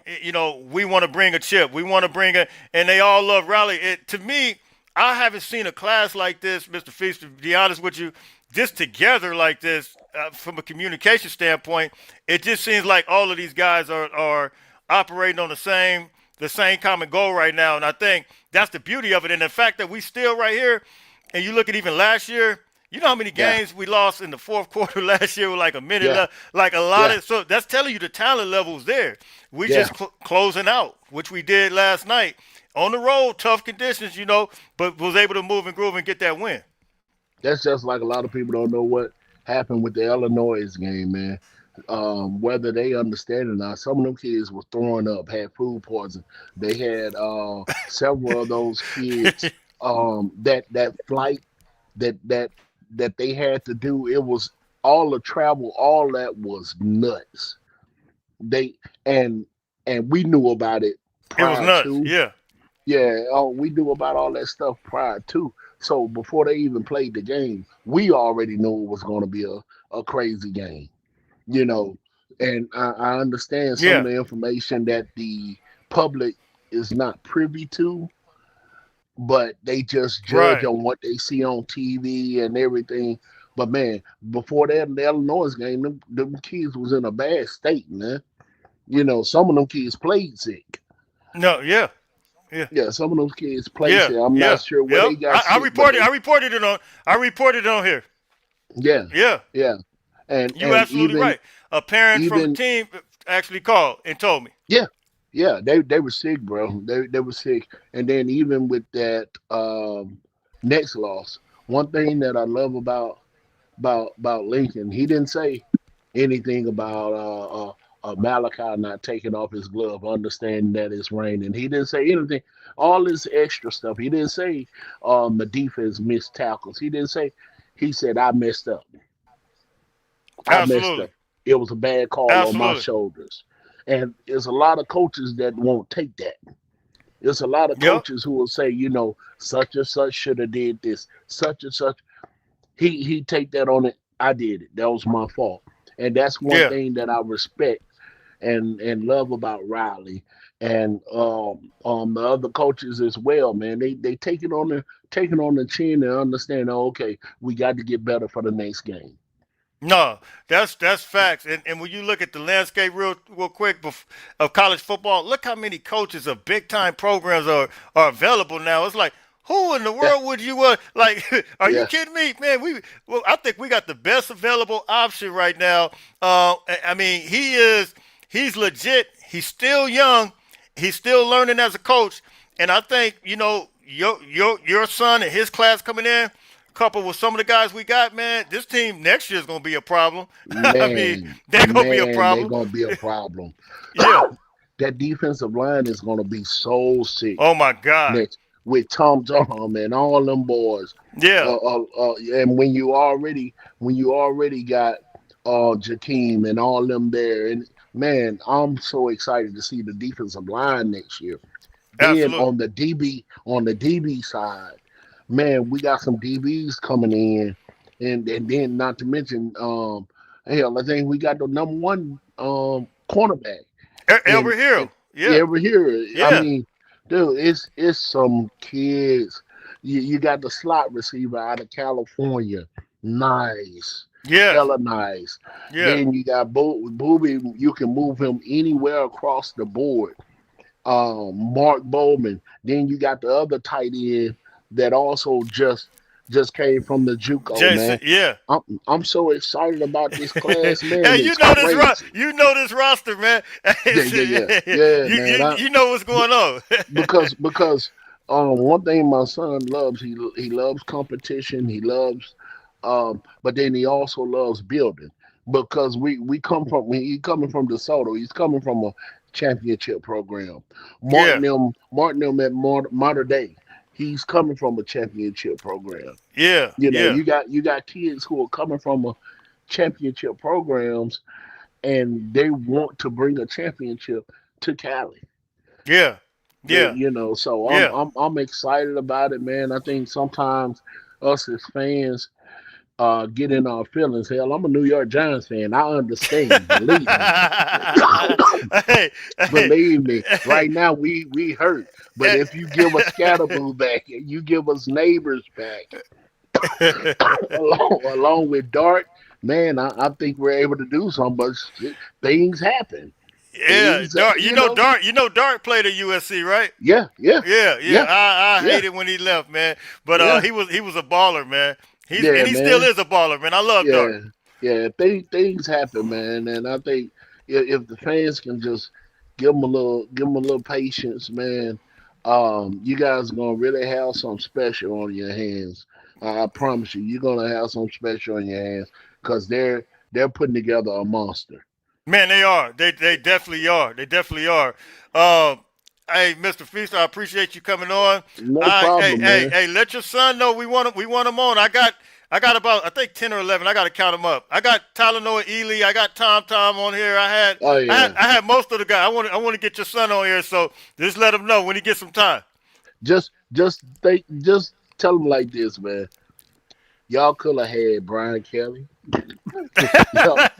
We want to bring a chip. We want to bring and they all love rally. To me, I haven't seen a class like this, Mr. Feast. To be honest with you, just together like this, from a communication standpoint, it just seems like all of these guys are operating on the same common goal right now, and I think that's the beauty of it. And the fact that we still right here, and you look at even last year. You know how many yeah, games we lost in the fourth quarter last year with like a minute yeah, left, like a lot yeah, of. So that's telling you the talent level is there. We yeah. just closing out, which we did last night on the road, tough conditions, but was able to move and groove and get that win. That's just like a lot of people don't know what happened with the Illinois game, man. Whether they understand it or not, some of them kids was throwing up, had food poison. They had several of those kids. That flight that that they had to do, it was all the travel, all that was nuts. They and we knew about it It was prior nuts. to. Yeah. Yeah, we knew about all that stuff prior to. So before they even played the game, we already knew it was going to be a crazy game, you know. And I understand some of Yeah. the information that the public is not privy to, but they just judge Right. on what they see on TV and everything. But man, before that, the Illinois game, them kids was in a bad state, man. Some of them kids played sick. No. Yeah. Yeah. Yeah, some of those kids play Yeah. sick. I'm not Yeah. sure where Yep. they got I sick, but reported. I reported it on. I reported it on here. Yeah, Yeah, yeah, you and absolutely right. A parent from the even team actually called and told me. yeah, yeah, they were sick, bro. They were sick, and then even with that next loss, one thing that I love about Lincoln, he didn't say anything about Malachi not taking off his glove, understanding that it's raining. He didn't say anything. All this extra stuff. He didn't say the defense missed tackles. He didn't say. He said I messed up. I messed Absolutely, up. It was a bad call on my absolutely. shoulders. And there's a lot of coaches that won't take that. There's a lot of Yep. coaches who will say, such and such should have did this, such and such. He take that on it. I did it. That was my fault. And that's one Yeah. thing that I respect and love about Riley and the other coaches as well, man. They take it on the chin and understand, oh, okay, we got to get better for the next game. No, that's facts. And when you look at the landscape real quick of college football, look how many coaches of big time programs are available now. It's like who in the Yeah, world would you like? Are you yeah, kidding me, man? I think we got the best available option right now. I mean, he's legit. He's still young. He's still learning as a coach, and I think your son and his class coming in coupled with some of the guys we got, man, this team next year is going to be a problem. I mean, they're going to be a they're problem. gonna be a problem. Yeah. That defensive line is gonna be so sick Oh my God. next with Tom John and all them boys. Yeah. And when you already got Jakeem and all them there, and man, I'm so excited to see the defensive line next year. Then Absolutely. on the DB side, man, we got some DBs coming in, and then not to mention, hell, I think we got the number one cornerback Albert and Hill. yeah, Yeah. over here. I Yeah. mean, dude, it's some kids. You got the slot receiver out of California, nice, Yes. hella nice. Yeah. Then you got Booby. You can move him anywhere across the board. Mark Bowman. Then you got the other tight end that also just came from the JUCO, Jason. man. Yeah. I'm so excited about this class, man. Hey, It's crazy. You know this roster, man. Yeah, yeah, yeah, yeah, you, man. you you know what's going on. Because one thing my son loves, he loves competition. He loves but then he also loves building because we come from he coming from DeSoto. He's coming from a championship program. Yeah. Martin them at Mater Day. He's coming from a championship program. Yeah. Yeah. You got kids who are coming from a championship programs and they want to bring a championship to Cali. Yeah. Yeah. So Yeah. I'm excited about it, man. I think sometimes us as fans get in our feelings. Hell, I'm a New York Giants fan. I understand. Believe me. hey, hey, Believe me. Right now we hurt. But if you give us Scatterboo back and you give us neighbors back along with Dart, man, I think we're able to do something. But things happen. yeah, Things, Dart. Dart played at USC, right? Yeah, yeah, Yeah, yeah. yeah, I yeah, hated when he left, man. But yeah, he was a baller, man. yeah, He still man. is a baller, man. I love Dart. Yeah, yeah. Things happen, man, and I think if the fans can just give them a little patience, man, you guys are gonna really have something special on your hands. I promise you, you're gonna have something special on your hands because they're putting together a monster. Man, they are. They definitely are. They definitely are. Um, hey, Mr. Feast, I appreciate you coming on. No problem, man. Let your son know we want him on. I got about I think 10 or 11. I got to count them up. I got Tyler Noah Ely. I got Tom on here. Oh yeah. I had most of the guys. I want to get your son on here. So just let him know when he gets some time. Just tell them like this, man. Y'all could have had Brian Kelly.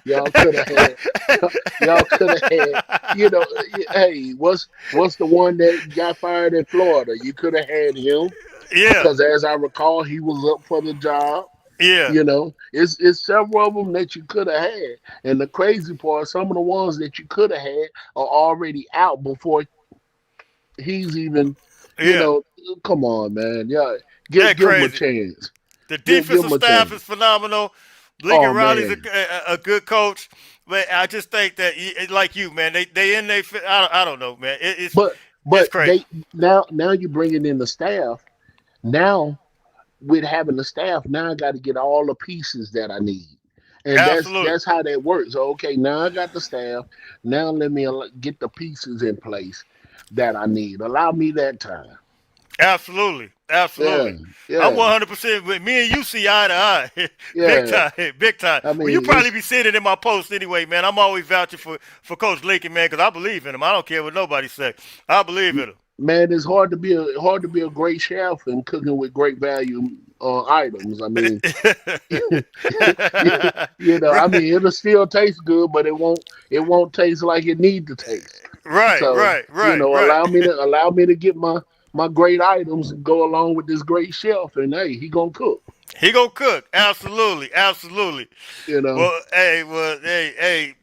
Y'all could have had y'all could have had hey, what's the one that got fired in Florida? You could have had him Yeah, because as I recall, he was up for the job. yeah, It's several of them that you could have had, and the crazy part, some of the ones that you could have had are already out before he's even. You yeah. know, come on, man. Yeah, That give him a crazy. chance. The Give defensive him a staff chance. is phenomenal. Lincoln Oh Riley's man, a good coach, but I just think that like you, man, they in they. I don't know, man. but It's but crazy. they now you're bringing in the staff. Now with having the staff, now I got to get all the pieces that I need, and Absolutely, that's how that works. So, okay, now I got the staff. Now let me get the pieces in place that I need. Allow me that time. absolutely, Yeah, absolutely. I'm yeah, 100% with me and you see eye to eye, big yeah. time, big time. I Well, you mean, probably it's be seeing it in my post anyway, man. I'm always vouching for Coach Lincoln, man, because I believe in him. I don't care what nobody say. I believe in him. man, it's hard to be a great chef and cooking with great value items. I mean, I right, mean, it'll still taste good, but it won't taste like it need to taste. right, So, right, right, right. allow me to get my great items and go along with this great chef, and hey, he gonna cook. He gonna cook. Absolutely, absolutely. You know, Hey,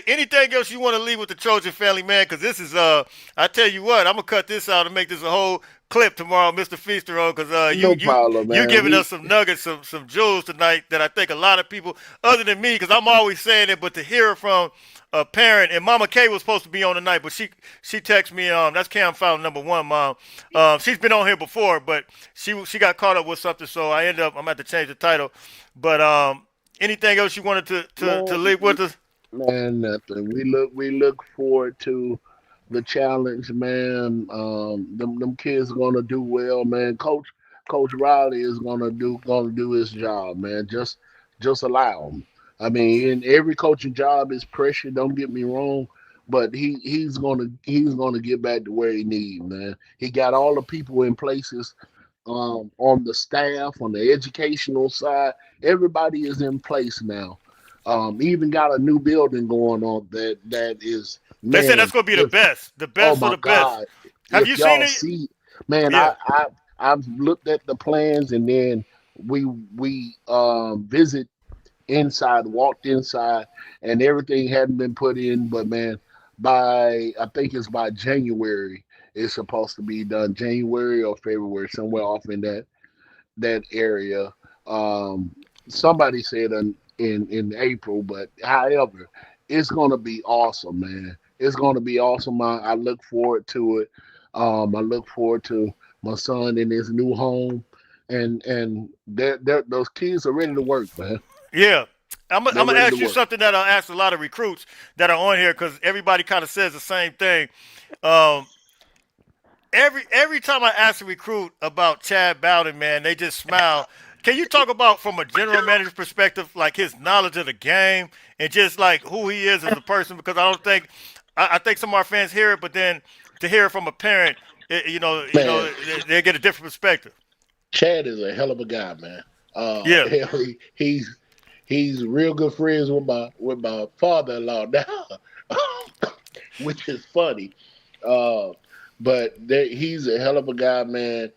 anything else you want to leave with the Trojan family, man? Because this is, I tell you what, I'm gonna cut this out and make this a whole clip tomorrow, Mr. Feaster, on, because no problem, you man. giving us some nuggets, some jewels tonight that I think a lot of people, other than me, because I'm always saying it, but to hear it from a parent, and Mama K was supposed to be on tonight, but she texted me. That's Cam Fountain #1, Mom. She's been on here before, but she got caught up with something, so I'm gonna have to change the title. But anything else you wanted to Man, leave with us? man, nothing. We look forward to the challenge, man. Them kids are gonna do well, man. Coach Riley is gonna do his job, man. Just allow him. I mean, in every coaching job is pressure. Don't get me wrong, but he's gonna get back to where he needs, man. He got all the people in places, on the staff, on the educational side. Everybody is in place now. Even got a new building going on that is, They said man. that's gonna be If the Oh best of my the best. God, Have if you seen y'all it? see, man, Yeah. I've looked at the plans, and then we visit inside, walked inside, and everything hadn't been put in. But man, I think it's by January it's supposed to be done. January or February, somewhere off in that area. Um, Somebody said in April, but however, it's gonna be awesome, man. It's gonna be awesome. I look forward to it. I look forward to my son in his new home, and those kids are ready to work, man. Yeah. I'm They're gonna ready to ask you work. something that I ask a lot of recruits that are on here because everybody kind of says the same thing. Um, every time I ask a recruit about Chad Bowden, man, they just smile. Can you talk about from a general manager's perspective, like his knowledge of the game and just like who he is as a person? Because I don't think I think some of our fans hear it, but then to hear it from a parent, Man, they get a different perspective. Chad is a hell of a guy, man. Yeah, Hell, he's real good friends with my father-in-law now, which is funny. Uh, but he's a hell of a guy, man.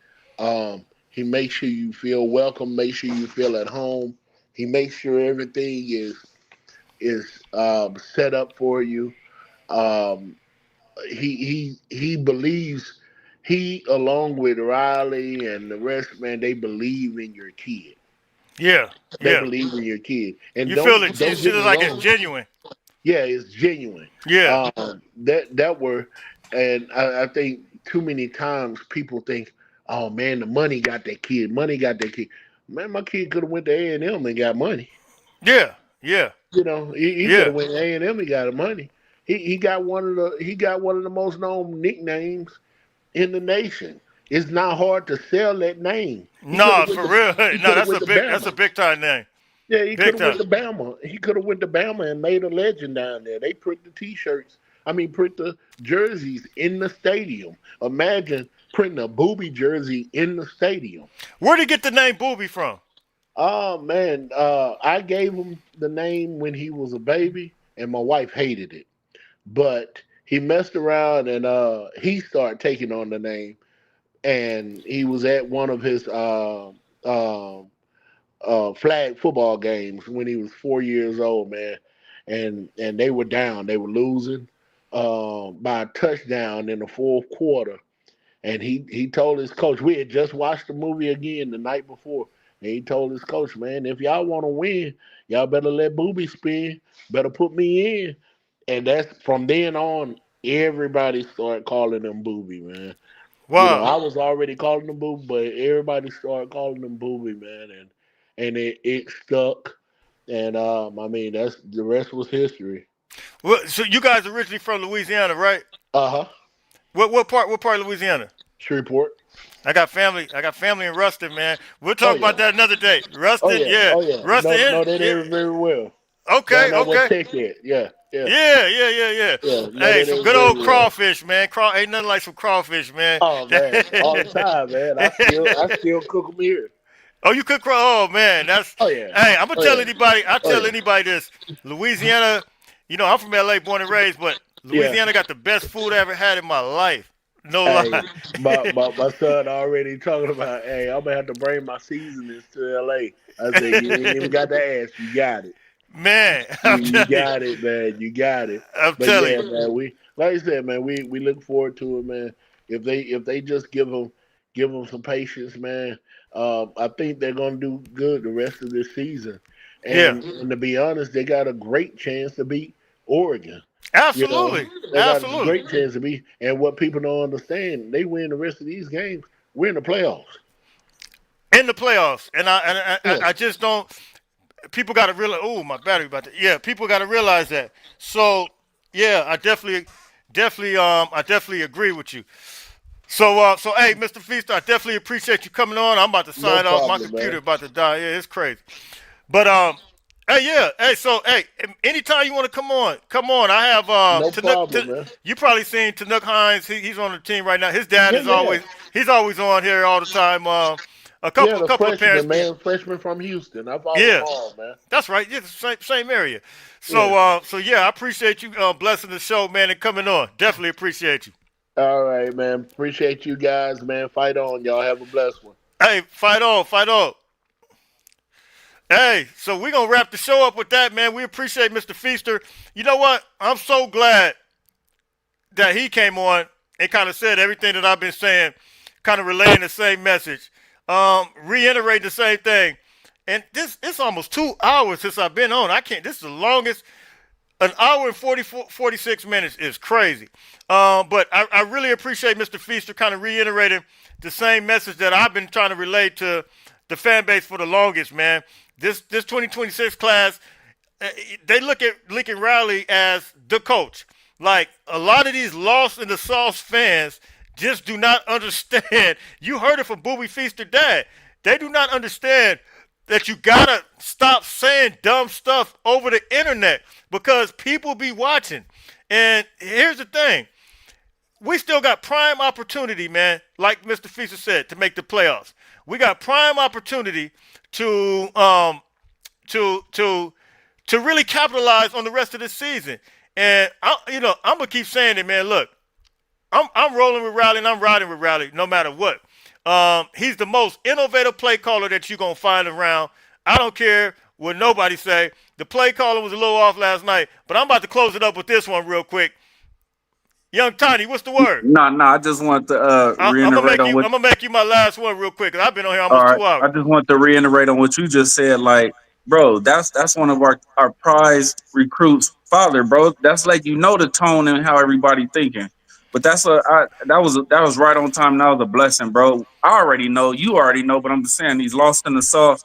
He makes sure you feel welcome, make sure you feel at home. He makes sure everything is set up for you. Um, he believes, he along with Riley and the rest, man, they believe in your kid. yeah, They yeah. believe in your kid, and You feel it? don't It's get just me like it's wrong. genuine. Yeah, it's genuine. Yeah, That were, and I think too many times people think, oh man, the money got that kid. Money got that kid. Man, my kid could have went to A&M and got money. yeah, yeah, He could yeah. have went to A&M and got money. He got one of the most known nicknames in the nation. It's not hard to sell that name. He could have No, went for to real. he No, could have went to that's a Bama. big time name. Yeah, he could Big have went time. to Bama. He could have went to Bama and made a legend down there. They print the T-shirts. I mean, print the jerseys in the stadium. Imagine printing a booby jersey in the stadium. Where did he get the name Booby from? Oh man, I gave him the name when he was a baby, and my wife hated it. But he messed around, and he started taking on the name. And he was at one of his flag football games when he was 4 years old, man. And they were down, they were losing by a touchdown in the fourth quarter. And he told his coach, we had just watched the movie again the night before. And he told his coach, man, if y'all want to win, y'all better let Booby spin. Better put me in. And that's from then on, everybody started calling him Booby, man. Wow. I was already calling him Booby, but everybody started calling him Booby, man, and it stuck. And I mean, that's the rest was history. Well, so you guys originally from Louisiana, right? Uh huh. What part? What part of Louisiana? Shreveport. I got family. I got family in Ruston, man. We'll Oh talk about yeah. that another day. Oh Ruston, yeah. yeah. Oh yeah. Ruston, No, that yeah. area very well. Down Okay, there with okay. Tech at. Yeah. Yeah. Yeah. Yeah. No, Hey, that some area good old very well. crawfish, man. Ain't nothing like some crawfish, man. Oh man, all the time, man. I still cook them here. Oh, you could crawl. Oh man, that's. Oh yeah. Hey, I'm gonna Oh tell yeah. anybody. I Oh tell yeah. anybody this. Louisiana. I'm from LA, born and raised, but Yeah. Louisiana got the best food I ever had in my life. No Hey, lie. my son already talking about. Hey, I'm gonna have to bring my seasonings to LA. I said you ain't even got to ask. You got it. Man, I'm You telling you. got it, man. You got it. I'm But telling yeah, you. man, we like I said, man, we look forward to it, man. If they just give them some patience, man. I think they're gonna do good the rest of this season. Yeah. And to be honest, they got a great chance to beat Oregon. Absolutely. They got a Absolutely. great chance to be. And what people don't understand, they win the rest of these games. We're in the playoffs. In the playoffs, and Yeah. I just don't. People got to realize. Oh, my battery about to. Yeah, people got to realize that. So yeah, I definitely agree with you. So hey, Mr. Feaster, I definitely appreciate you coming on. I'm about to No sign off. My problem, computer man. about to die. Yeah, it's crazy. But hey, yeah, hey, so hey, anytime you want to come on. I have No problem, man. You probably seen Tanuk Hines. He's on the team right now. His dad Yeah, is yeah. always on here all the time. A Yeah, couple the couple of parents. freshman, man. Freshman from Houston. I follow them Yeah, all, man. that's right. Yeah, same area. Yeah. So yeah, I appreciate you blessing the show, man, and coming on. Definitely appreciate you. All right, man. Appreciate you guys, man. Fight on, y'all. Have a blessed one. Hey, fight on, fight on. Hey, so we're going to wrap the show up with that, man. We appreciate Mr. Feaster. You know what? I'm so glad that he came on and kind of said everything that I've been saying, kind of relaying the same message, reiterating the same thing. And it's almost 2 hours since I've been on. This is the longest. An hour and 46 minutes is crazy. But I really appreciate Mr. Feaster kind of reiterating the same message that I've been trying to relate to the fan base for the longest, man. This 2026 class, they look at Lincoln Riley as the coach. Like, a lot of these lost in the sauce fans just do not understand. You heard it from Booby Feaster Dad. They do not understand that you gotta stop saying dumb stuff over the internet because people be watching. And here's the thing. We still got prime opportunity, man, like Mr. Feaster said, to make the playoffs. We got prime opportunity to to to to really capitalize on the rest of this season. And I'm gonna keep saying it, man. Look, I'm rolling with Riley and I'm riding with Riley no matter what. He's the most innovative play caller that you're gonna find around. I don't care what nobody say. The play caller was a little off last night, but I'm about to close it up with this one real quick. Young Tiny, what's the word? No, I just want to I'm gonna reiterate make on you. what. I'm gonna make you my last one real quick. 'Cause I've been on here All almost right, 2 hours. I just want to reiterate on what you just said. Like, bro, that's one of our prize recruits' father, bro. That's like the tone and how everybody thinking. But that was right on time. That was a blessing, bro. I already know, you already know, but I'm just saying these lost in the sauce,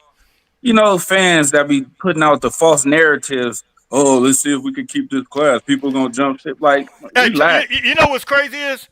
fans that be putting out the false narratives. Oh, let's see if we can keep this class. People gonna jump ship. Like, Hey, relax. you know what's crazy is?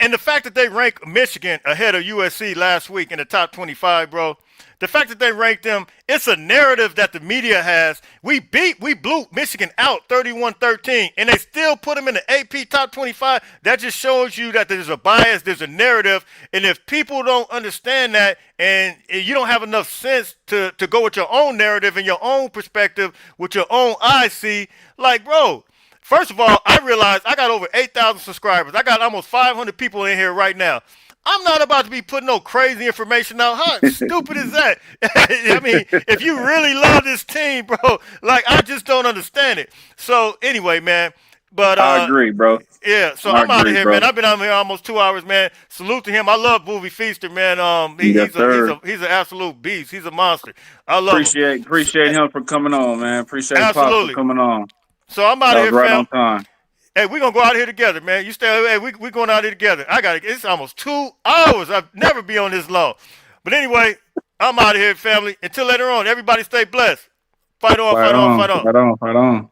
And the fact that they ranked Michigan ahead of USC last week in the top 25, bro. The fact that they ranked them, it's a narrative that the media has. We blew Michigan out 31-13, and they still put them in the AP top 25. That just shows you that there's a bias, there's a narrative, and if people don't understand that, and you don't have enough sense to go with your own narrative and your own perspective, with your own eyes, see, like, bro. First of all, I realized I got over 8,000 subscribers. I got almost 500 people in here right now. I'm not about to be putting no crazy information out. How stupid is that? I mean, if you really love this team, bro, like, I just don't understand it. So anyway, man, But I agree, bro. yeah, so I I'm out of agree, here, bro. man. I've been out here almost 2 hours, man. Salute to him. I love Movie Feaster, man. Yes, sir. He's an absolute beast. He's a monster. I love him. Appreciate him for coming on, man. Appreciate Pop for Absolutely. coming on. So I'm out That of was here, right fam. on time. Hey, we're gonna go out here together, man. You stay. Hey, we going out here together. It's almost 2 hours. I've never been on this long. But anyway, I'm out of here, family. Until later on, everybody stay blessed. Fight on, Fight fight on, on, fight on. fight on, fight on.